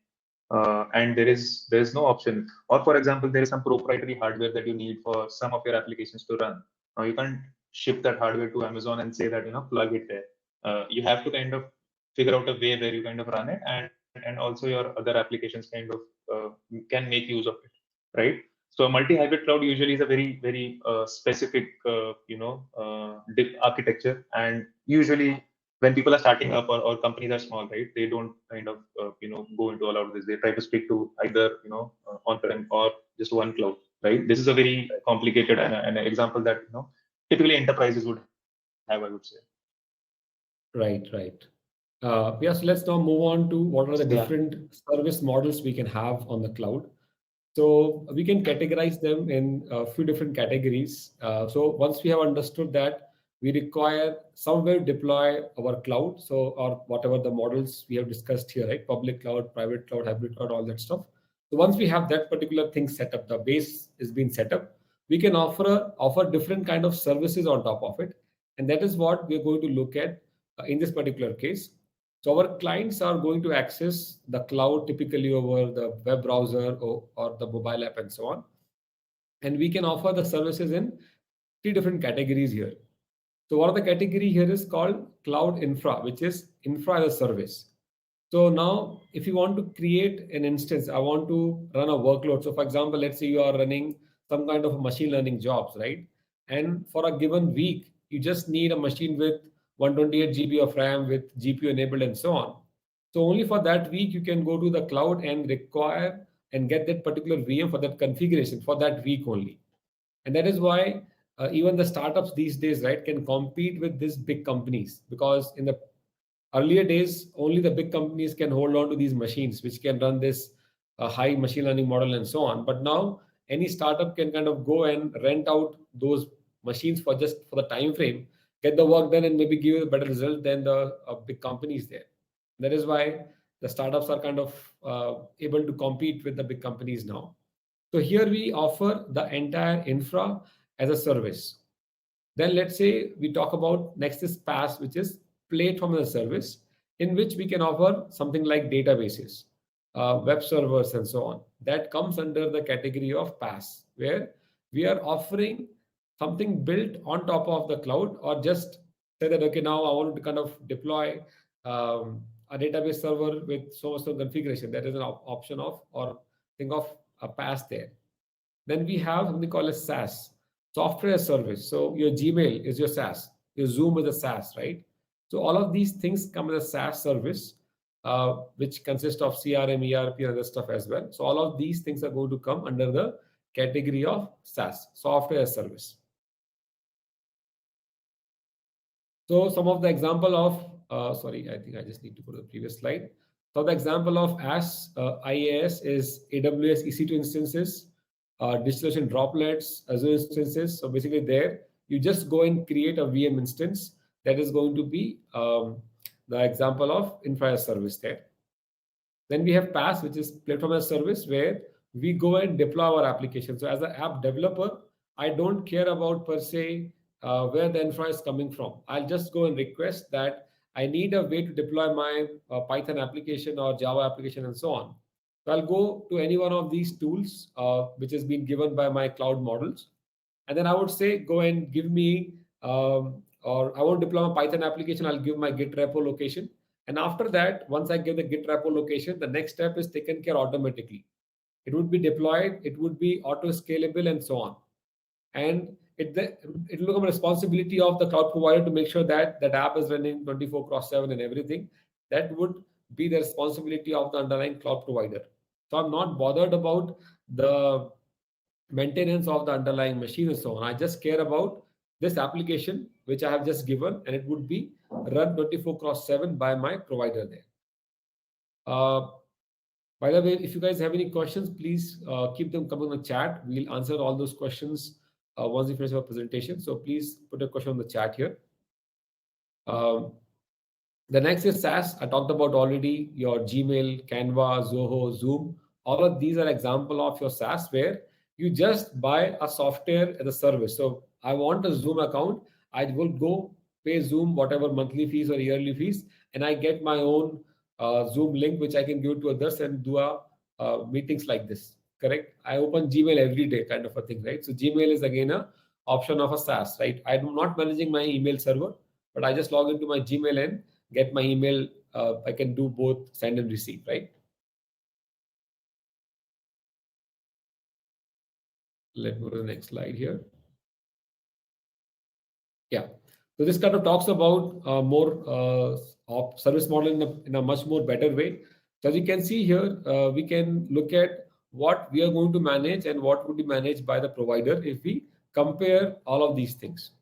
and there is no option. Or for example, there is some proprietary hardware that you need for some of your applications to run. Now you can't ship that hardware to Amazon and say that plug it there. You have to kind of figure out a way where you kind of run it, and also your other applications kind of can make use of it, right? So a multi-hybrid cloud usually is a very specific architecture, and usually when people are starting up, or companies are small, right? They don't kind of go into all of this. They try to stick to either on-prem or just one cloud, right? This is a very complicated and an example that typically enterprises would have, I would say. Right, right. Yes, let's now move on to what are the So yeah, different service models we can have on the cloud. So we can categorize them in a few different categories. So once we have understood that we require somewhere to deploy our cloud, so or whatever the models we have discussed here, right? Public cloud, private cloud, hybrid cloud, all that stuff. So once we have that particular thing set up, the base is being set up, we can offer different kind of services on top of it, and that is what we are going to look at in this particular case. So our clients are going to access the cloud typically over the web browser, or the mobile app and so on. And we can offer the services in three different categories here. So one of the category here is called cloud infra, which is infra as a service. So now if you want to create an instance, I want to run a workload. So for example, let's say you are running some kind of machine learning jobs, right? And for a given week, you just need a machine with 128 GB of RAM with GPU enabled and so on. So only for that week, you can go to the cloud and require and get that particular VM for that configuration for that week only. And that is why even the startups these days, right, can compete with these big companies, because in the earlier days, only the big companies can hold on to these machines, which can run this high machine learning model and so on. But now any startup can kind of go and rent out those machines for just for the time frame, get the work done, and maybe give you a better result than the big companies there. That is why the startups are kind of able to compete with the big companies now. So here we offer the entire infra as a service. Then let's say we talk about next is PaaS, which is platform as a service, in which we can offer something like databases, web servers, and so on. That comes under the category of PaaS, where we are offering something built on top of the cloud, or just say that, okay, now I want to kind of deploy a database server with so much of configuration. That is an option of, or think of a PaaS there. Then we have something called as SaaS, software as service. So your Gmail is your SaaS, your Zoom is a SaaS, right? So all of these things come as a SaaS service, which consists of CRM, ERP, and other stuff as well. So all of these things are going to come under the category of SaaS, software as service. So some of the example of, sorry, I think I just need to go to the previous slide. So the example of IaaS is AWS EC2 instances, DigitalOcean droplets, Azure instances. So basically there, you just go and create a VM instance that is going to be the example of infra as service there. Then we have PaaS, which is platform as service, where we go and deploy our application. So as an app developer, I don't care about per se where the infra is coming from. I'll just go and request that I need a way to deploy my Python application or Java application and so on. So I'll go to any one of these tools which has been given by my cloud models. And then I would say, go and give me, or I want to deploy a Python application, I'll give my Git repo location. And after that, once I give the Git repo location, the next step is taken care automatically. It would be deployed, it would be auto scalable and so on. And it will become a responsibility of the cloud provider to make sure that that app is running 24/7 and everything. That would be the responsibility of the underlying cloud provider. So I'm not bothered about the maintenance of the underlying machine and so on. I just care about this application which I have just given, and it would be run 24/7 by my provider there. By the way, if you guys have any questions, please keep them coming in the chat. We'll answer all those questions once we finish our presentation. So please put a question on the chat here. Um, the next is SaaS. I talked about already your Gmail, Canva, Zoho, Zoom. All of these are example of your SaaS where you just buy a software as a service. So I want a Zoom account. I will go pay Zoom whatever monthly fees or yearly fees, and I get my own Zoom link which I can give to others and do a meetings like this. Correct? I open Gmail every day, kind of a thing, right? So Gmail is again a option of a SaaS, right? I'm not managing my email server, but I just log into my Gmail and get my email. I can do both send and receive, right? Let's go to the next slide here. Yeah. So this kind of talks about more of service model in a much more better way. So as you can see here, we can look at what we are going to manage and what would be managed by the provider if we compare all of these things.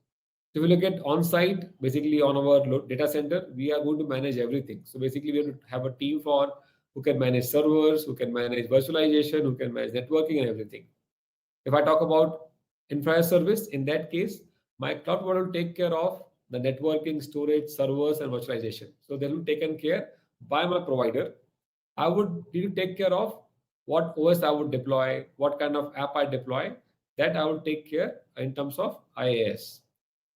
So if we look at on-site, basically on our data center, we are going to manage everything. So basically we have a team for who can manage servers, who can manage virtualization, who can manage networking and everything. If I talk about infra service, in that case, my cloud provider will take care of the networking, storage, servers, and virtualization. So they will be taken care by my provider. I would need to take care of what OS I would deploy, what kind of app I deploy. That I will take care in terms of IaaS.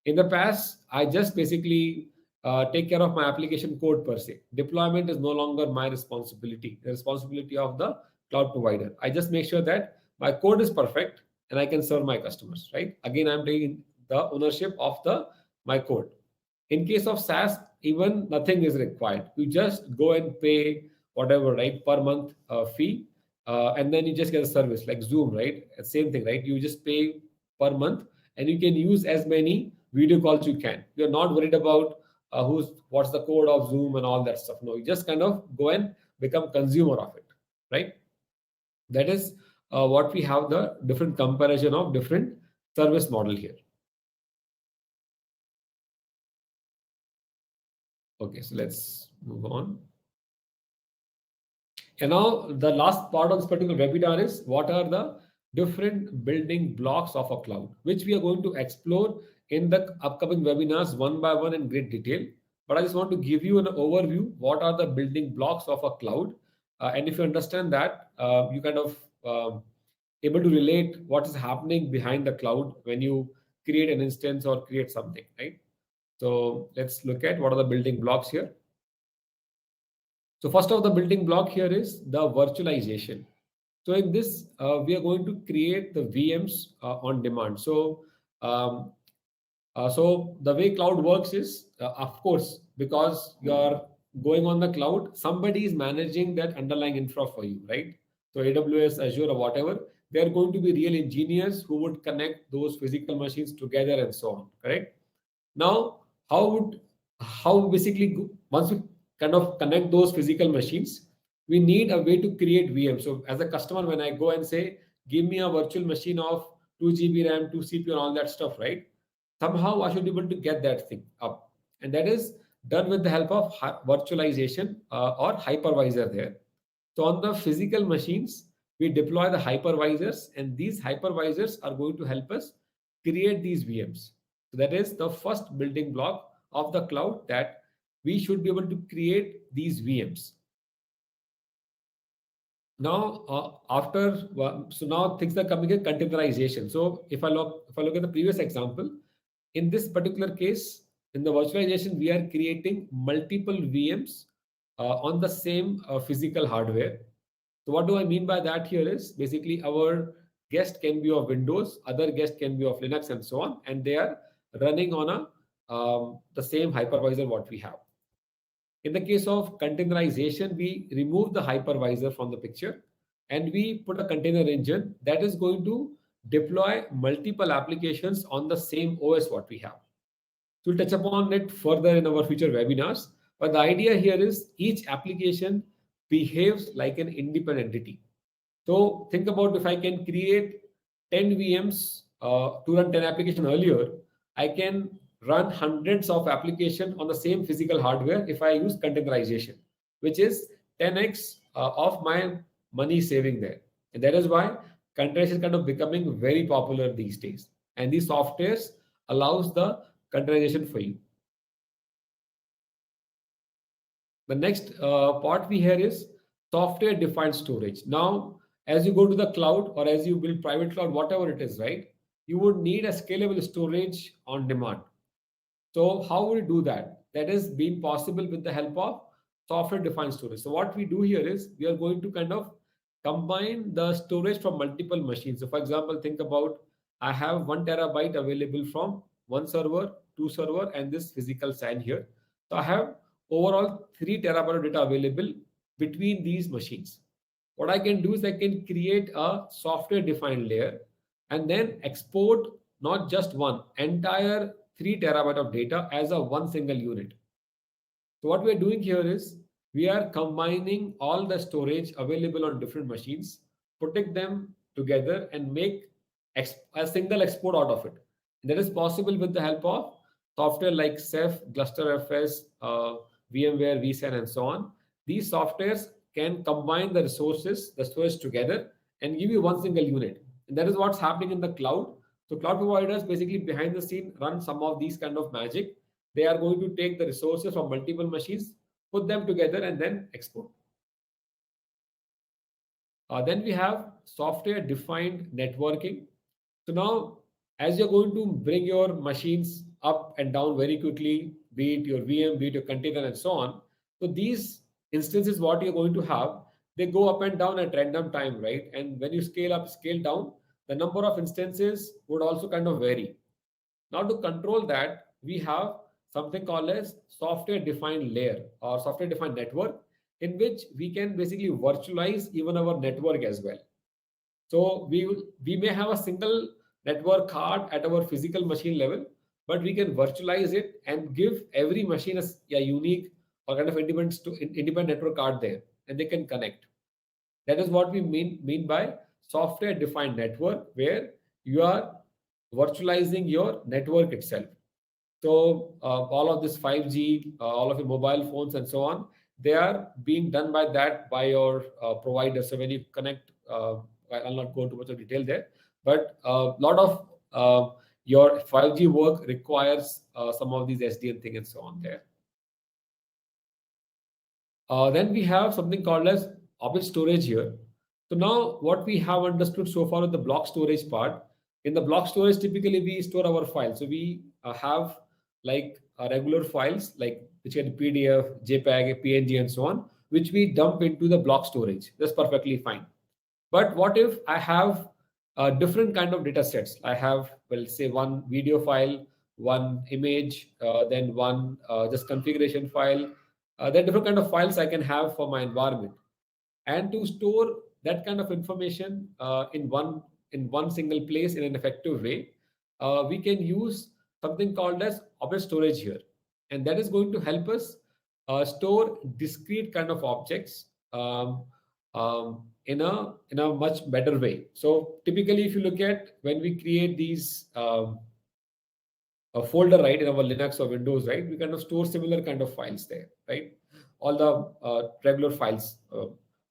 In the past, I just basically take care of my application code per se. Deployment is no longer my responsibility, the responsibility of the cloud provider. I just make sure that my code is perfect and I can serve my customers, right? Again, I'm taking the ownership of the my code. In case of SaaS, even nothing is required. You just go and pay whatever, right, per month fee, and then you just get a service like Zoom, right? Same thing, right? You just pay per month, and you can use as many video calls you can. You're not worried about what's the code of Zoom and all that stuff. No, you just kind of go and become consumer of it, right? That is what we have the different comparison of different service model here. Okay, so let's move on. And now the last part of this particular webinar is what are the different building blocks of a cloud, which we are going to explore in the upcoming webinars one by one in great detail. But I just want to give you an overview. What are the building blocks of a cloud? And if you understand that, you kind of able to relate what is happening behind the cloud when you create an instance or create something, right? So let's look at what are the building blocks here. So first of the building block here is the virtualization. So in this, we are going to create the VMs on demand. So the way cloud works is, of course, because you're going on the cloud, somebody is managing that underlying infra for you, right? So AWS, Azure, or whatever, they're going to be real engineers who would connect those physical machines together and so on, correct? Now, how basically once we kind of connect those physical machines, we need a way to create VM. So as a customer, when I go and say, give me a virtual machine of 2 GB RAM, 2 CPU, and all that stuff, right? Somehow I should be able to get that thing up. And that is done with the help of virtualization or hypervisor there. So on the physical machines, we deploy the hypervisors, and these hypervisors are going to help us create these VMs. So that is the first building block of the cloud, that we should be able to create these VMs. Now, so now things are coming in containerization. So if I look at the previous example, in this particular case, in the virtualization, we are creating multiple VMs on the same physical hardware. So what do I mean by that here is basically our guest can be of Windows, other guest can be of Linux, and so on, and they are running on the same hypervisor what we have. In the case of containerization, we remove the hypervisor from the picture and we put a container engine that is going to deploy multiple applications on the same OS what we have. So we'll touch upon it further in our future webinars. But the idea here is each application behaves like an independent entity. So think about, if I can create 10 VMs to run 10 applications earlier, I can run hundreds of applications on the same physical hardware if I use containerization, which is 10x of my money saving there. And that is why containerization is kind of becoming very popular these days. And these softwares allows the containerization for you. The next part we hear is software defined storage. Now, as you go to the cloud or as you build private cloud, whatever it is, right, you would need a scalable storage on demand. So how will we do that? That is being possible with the help of software defined storage. So what we do here is we are going to kind of combine the storage from multiple machines. So for example, think about, I have 1 terabyte available from one server, two server, and this physical SAN here. So I have overall 3 terabyte of data available between these machines. What I can do is I can create a software defined layer and then export not just one, entire 3 terabyte of data as a one single unit. So what we are doing here is we are combining all the storage available on different machines, putting them together and make a single export out of it. And that is possible with the help of software like Ceph, GlusterFS, VMware, vSAN, and so on. These softwares can combine the resources, the storage together, and give you one single unit. And that is what's happening in the cloud. So cloud providers basically behind the scene run some of these kind of magic. They are going to take the resources from multiple machines, put them together, and then export. Then we have software defined networking. So now, as you're going to bring your machines up and down very quickly, be it your VM, be it your container, and so on. So these instances, what you're going to have, they go up and down at random time, right? And when you scale up, scale down, the number of instances would also kind of vary. Now to control that, we have something called as software defined layer or software defined network, in which we can basically virtualize even our network as well. So we may have a single network card at our physical machine level, but we can virtualize it and give every machine a unique or kind of independent network card there, and they can connect. That is what we mean by software defined network, where you are virtualizing your network itself. So all of this 5G, all of your mobile phones and so on, they are being done by your provider. So when you connect, I'll not go into much of detail there, but a lot of your 5G work requires some of these SDN thing and so on there. Then we have something called as object storage here. So now what we have understood so far with the block storage part, in the block storage, typically we store our files. So we have like regular files, like which can be PDF, JPEG, PNG, and so on, which we dump into the block storage. That's perfectly fine. But what if I have different kind of data sets? I have, well, say one video file, one image, then one just configuration file. There are different kind of files I can have for my environment, and to store that kind of information in one single place in an effective way, we can use something called as object storage here, and that is going to help us store discrete kind of objects in a much better way. So typically, if you look at when we create these a folder, right, in our Linux or Windows, right, we kind of store similar kind of files there, right? All the regular files.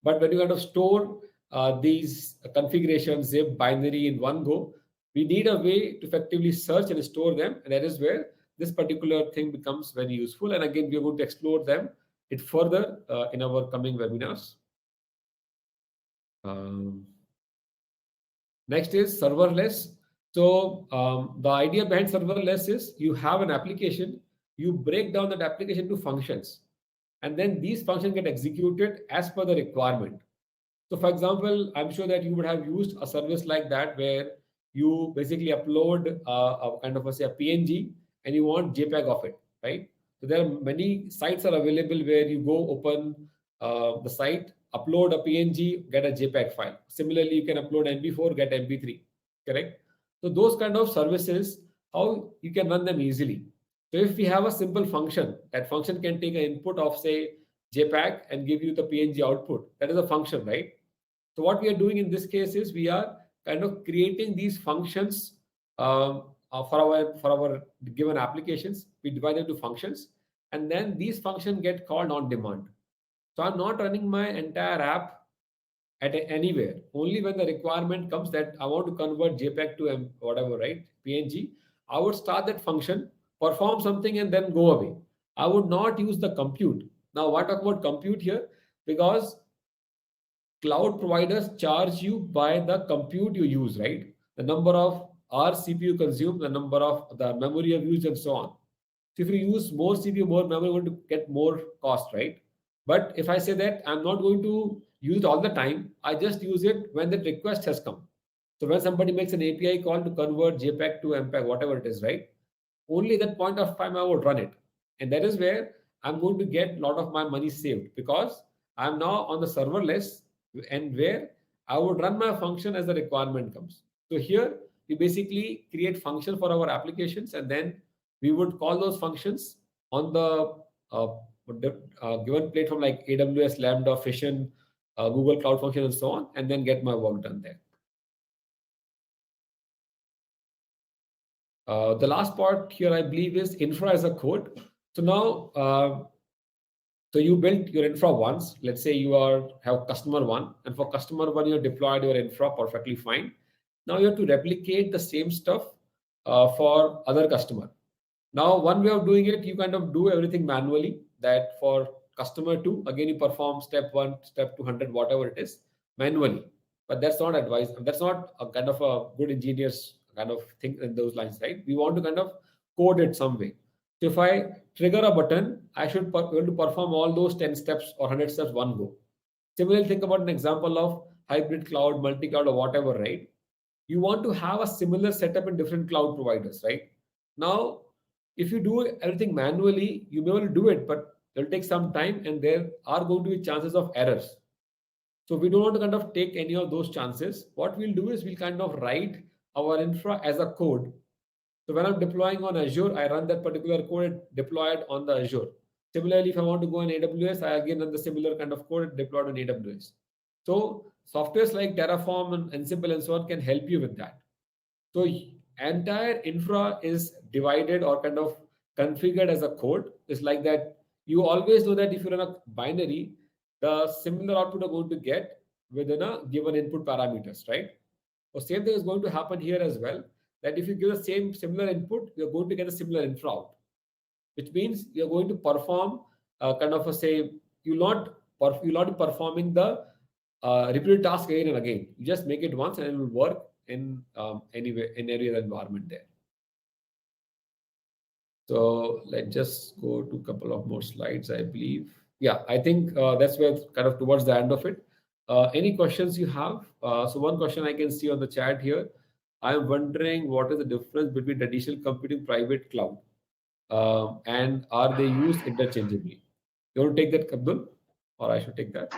But when you kind of store these configurations, zip, binary in one go. We need a way to effectively search and store them, and that is where this particular thing becomes very useful. And again, we are going to explore it further in our coming webinars. Um, Next is serverless. So the idea behind serverless is you have an application, you break down that application to functions, and then these functions get executed as per the requirement. So for example, I'm sure that you would have used a service like that where you basically upload a kind of a PNG and you want JPEG of it, right? So there are many sites are available where you go open the site, upload a PNG, get a JPEG file. Similarly, you can upload MP4, get MP3, correct? So those kind of services, how you can run them easily. So if we have a simple function, that function can take an input of say JPEG and give you the PNG output. That is a function, right? So what we are doing in this case is we are kind of creating these functions for our given applications. We divide them into functions, and then these functions get called on demand. So I'm not running my entire app at anywhere. Only when the requirement comes that I want to convert JPEG to whatever, right? PNG, I would start that function, perform something, and then go away. I would not use the compute. Now, why talk about compute here? Because cloud providers charge you by the compute you use, right? The number of hours CPU consumed, the number of the memory you've used, and so on. So if you use more CPU, more memory, you're going to get more cost, right? But if I say that I'm not going to use it all the time, I just use it when the request has come. So when somebody makes an API call to convert JPEG to MPEG, whatever it is, right? Only that point of time I would run it. And that is where I'm going to get a lot of my money saved because I'm now on the serverless and where I would run my function as the requirement comes. So here we basically create function for our applications and then we would call those functions on the given platform like AWS, Lambda, Fission, Google Cloud Function, and so on, and then get my work done there. The last part here, I believe, is infra as a code. So now, so you built your infra once. Let's say you have customer one, and for customer one, you deployed your infra perfectly fine. Now you have to replicate the same stuff for other customer. Now, one way of doing it, you kind of do everything manually. That for customer two, again, you perform step one, step 200, whatever it is, manually. But that's not advice. That's not a kind of a good engineer's kind of thing in those lines, right? We want to kind of code it some way. So if I trigger a button, I should be able to perform all those 10 steps or 100 steps one go. Similarly, think about an example of hybrid cloud, multi-cloud, or whatever, right? You want to have a similar setup in different cloud providers, right? Now, if you do everything manually, you may well do it, but it'll take some time and there are going to be chances of errors. So we don't want to kind of take any of those chances. What we'll do is we'll kind of write our infra as a code. So when I'm deploying on Azure, I run that particular code deployed on the Azure. Similarly, if I want to go on AWS, I again run the similar kind of code deployed on AWS. So softwares like Terraform and Ansible and so on can help you with that. So entire infra is divided or kind of configured as a code. It's like that. You always know that if you run a binary, the similar output are going to get within a given input parameters, right? So same thing is going to happen here as well. That if you give the same similar input, you're going to get a similar infra out, which means you're going to perform kind of a say you'll not be performing the repeated task again and again. You just make it once and it will work in any other environment there. So let's just go to a couple of more slides, I believe. Yeah, I think that's where kind of towards the end of it. Any questions you have? So one question I can see on the chat here. I am wondering what is the difference between traditional computing private cloud and are they used interchangeably? You want to take that, Abdul, or I should take that?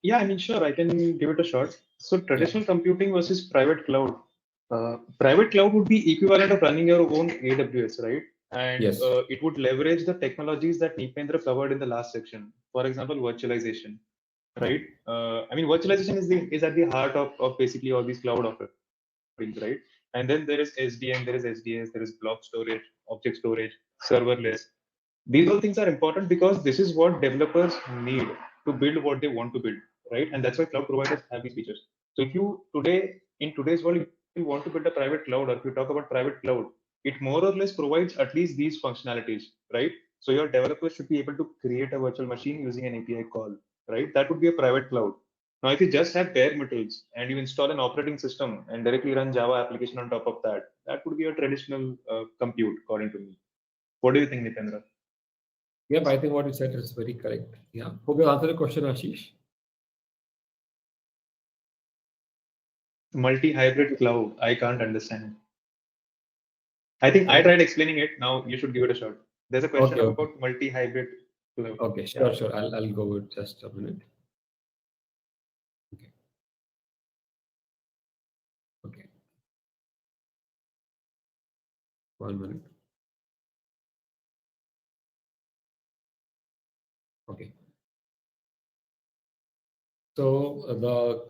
Yeah, I mean, sure, I can give it a shot. So traditional computing versus private cloud. Private cloud would be equivalent of running your own AWS, right? And Yes. it would leverage the technologies that Nipendra covered in the last section. For example, virtualization, right? I mean, virtualization is at the heart of basically all these cloud offerings, right? And then there is SDN, there is SDS, there is block storage, object storage, serverless. These all things are important because this is what developers need to build what they want to build, right? And that's why cloud providers have these features. So if you today, in today's world, if you want to build a private cloud, or if you talk about private cloud, it more or less provides at least these functionalities, right? So your developers should be able to create a virtual machine using an API call, right? That would be a private cloud. Now, if you just have bare metals and you install an operating system and directly run Java application on top of that, that would be a traditional compute, according to me. What do you think, Nitendra? Yep, I think what you said is very correct. Yeah. Hope you answered the question, Ashish. Multi-hybrid cloud, I can't understand. I think I Okay. tried explaining it. Now you should give it a shot. There's a question Okay. Okay. about multi-hybrid cloud. Okay. Yeah. Sure. Sure. I'll go with just a minute. Okay. Okay. 1 minute. Okay. So the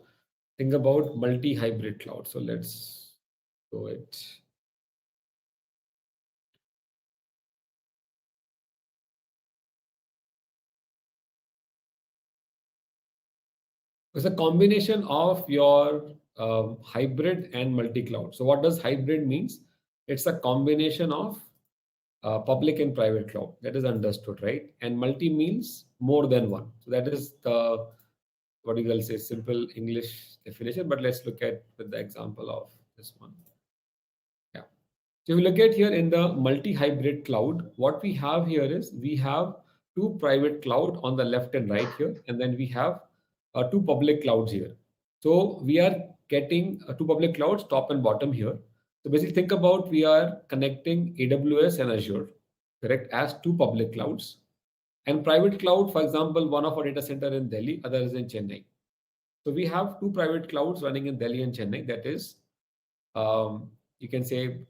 thing about multi-hybrid cloud. So let's go it. It's a combination of your hybrid and multi-cloud. So what does hybrid means? It's a combination of public and private cloud. That is understood, right? And multi means more than one. So that is the what you will say simple English definition. But let's look at with the example of this one. Yeah. So if you look at here in the multi-hybrid cloud, what we have here is we have two private cloud on the left and right here, and then we have two public clouds here. So we are getting two public clouds, top and bottom here. So basically think about we are connecting AWS and Azure, correct, as two public clouds. And private cloud, for example, one of our data center in Delhi, other is in Chennai. So we have two private clouds running in Delhi and Chennai. That is, you can say,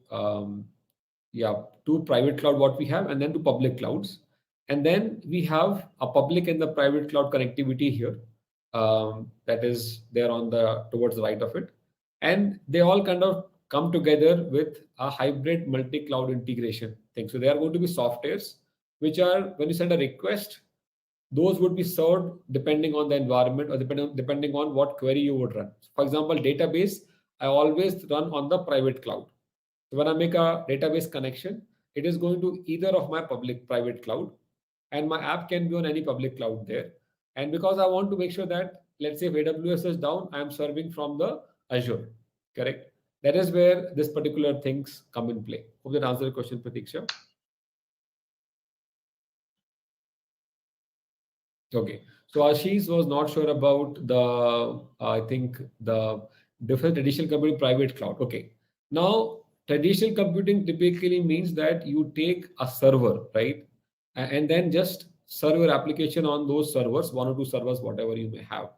yeah, two private cloud what we have, and then two public clouds, and then we have a public and the private cloud connectivity here. That is there on the towards the right of it, and they all kind of come together with a hybrid multi-cloud integration thing. So they are going to be softwares which are when you send a request, those would be served depending on the environment or depending on what query you would run. For example, database, I always run on the private cloud. So when I make a database connection, it is going to either of my public private cloud, and my app can be on any public cloud there. And because I want to make sure that, let's say if AWS is down, I'm serving from the Azure, correct? That is where this particular things come in play. Hope that answer the question, Pratiksha. Okay. So Ashish was not sure about the, I think the different traditional computing private cloud. Okay. Now, traditional computing typically means that you take a server, right? And then just serve your application on those servers, one or two servers, whatever you may have.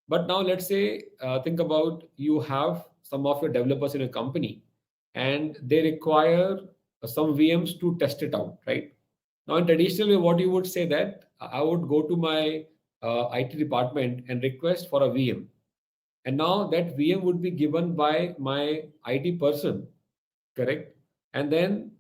But now let's say, think about you have some of your developers in a company and they require some VMs to test it out, right? Now, in traditional way, what you would say that I would go to my IT department and request for a VM. And now that VM would be given by my IT person, correct? And then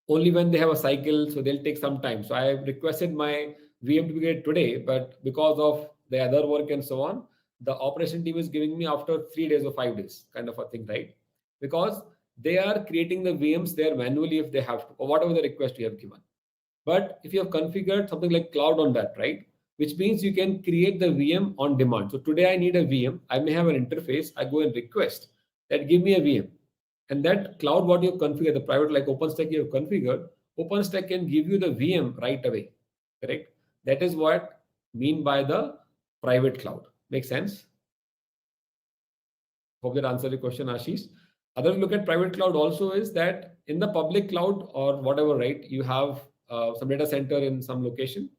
only when they have a cycle, so they'll take some time. So I have requested my VM to be created today, but because of the other work and so on, the operation team is giving me after 3 days or 5 days, kind of a thing, right? Because they are creating the VMs there manually if they have to, or whatever the request you have given. But if you have configured something like cloud on that, right? Which means you can create the VM on demand. So today I need a VM. I may have an interface. I go and request that give me a VM. And that cloud, what you have configured, the private like OpenStack you have configured, OpenStack can give you the VM right away. Correct? That is what mean by the private cloud. Make sense? Hope that answered the question, Ashish. Other look at private cloud also is that in the public cloud or whatever, right? You have some data center in some location,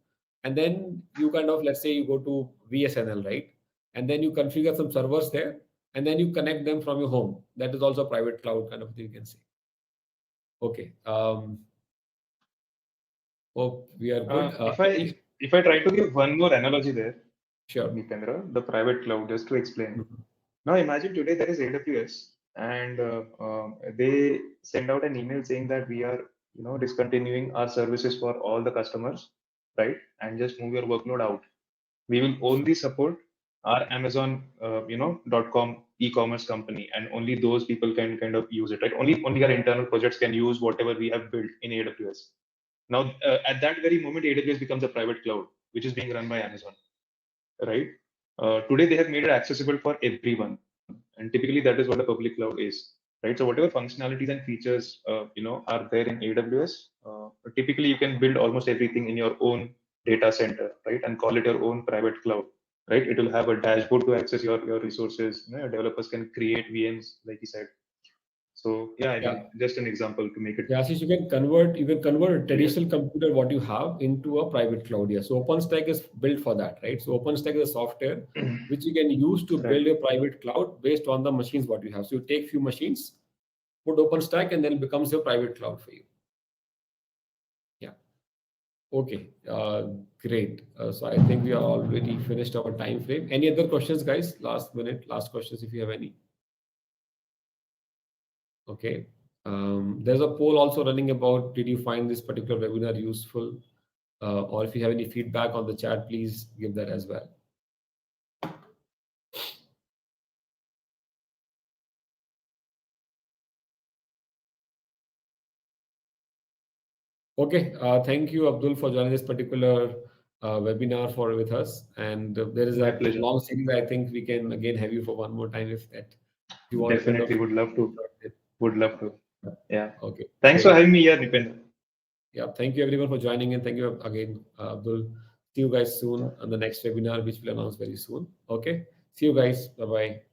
and then you kind of let's say you go to VSNL, right? And then you configure some servers there, and then you connect them from your home. That is also private cloud kind of thing you can say. Okay. Hope we are good. If I Anish? if I try to give one more analogy there, Sure. Nitendra, the private cloud, just to explain. Mhm. Now imagine today there is AWS and they send out an email saying that we are discontinuing our services for all the customers, right? And just move your workload out. we will only support our Amazon, .com e-commerce company, and only those people can kind of use it, right? Only our internal projects can use whatever we have built in AWS. Now, at that very moment, AWS becomes a private cloud, which is being run by Amazon, right? Today, they have made it accessible for everyone, and typically that is what a public cloud is, right? So whatever functionalities and features are there in AWS, typically you can build almost everything in your own data center, right? And call it your own private cloud, right? It will have a dashboard to access your resources. Your developers can create VMs, like you said. So yeah, I mean, just an example to make it. Yeah, since you can convert a Clear. traditional computer what you have into a private cloud. Yeah. So OpenStack is built for that, right? So OpenStack is a software which you can use to Right. build a private cloud based on the machines what you have. So you take few machines, put OpenStack, and then it becomes your private cloud for you. Yeah. Okay. Great. So I think we are already finished our time frame. Any other questions, guys? Last minute, last questions if you have any. Okay. There's a poll also running about, did you find this particular webinar useful? Or if you have any feedback on the chat, please give that as well. Okay, thank you, Abdul, for joining this particular webinar with us. And there is My a pleasure. long series. I think we can again have you for one more time if you want. Definitely would love to. Would love to. Yeah. Okay. Thanks for having me here, Nipendra. Yeah. Thank you everyone for joining in. Thank you again, Abdul. See you guys soon on the next webinar, which we'll announce very soon. Okay. See you guys. Bye bye.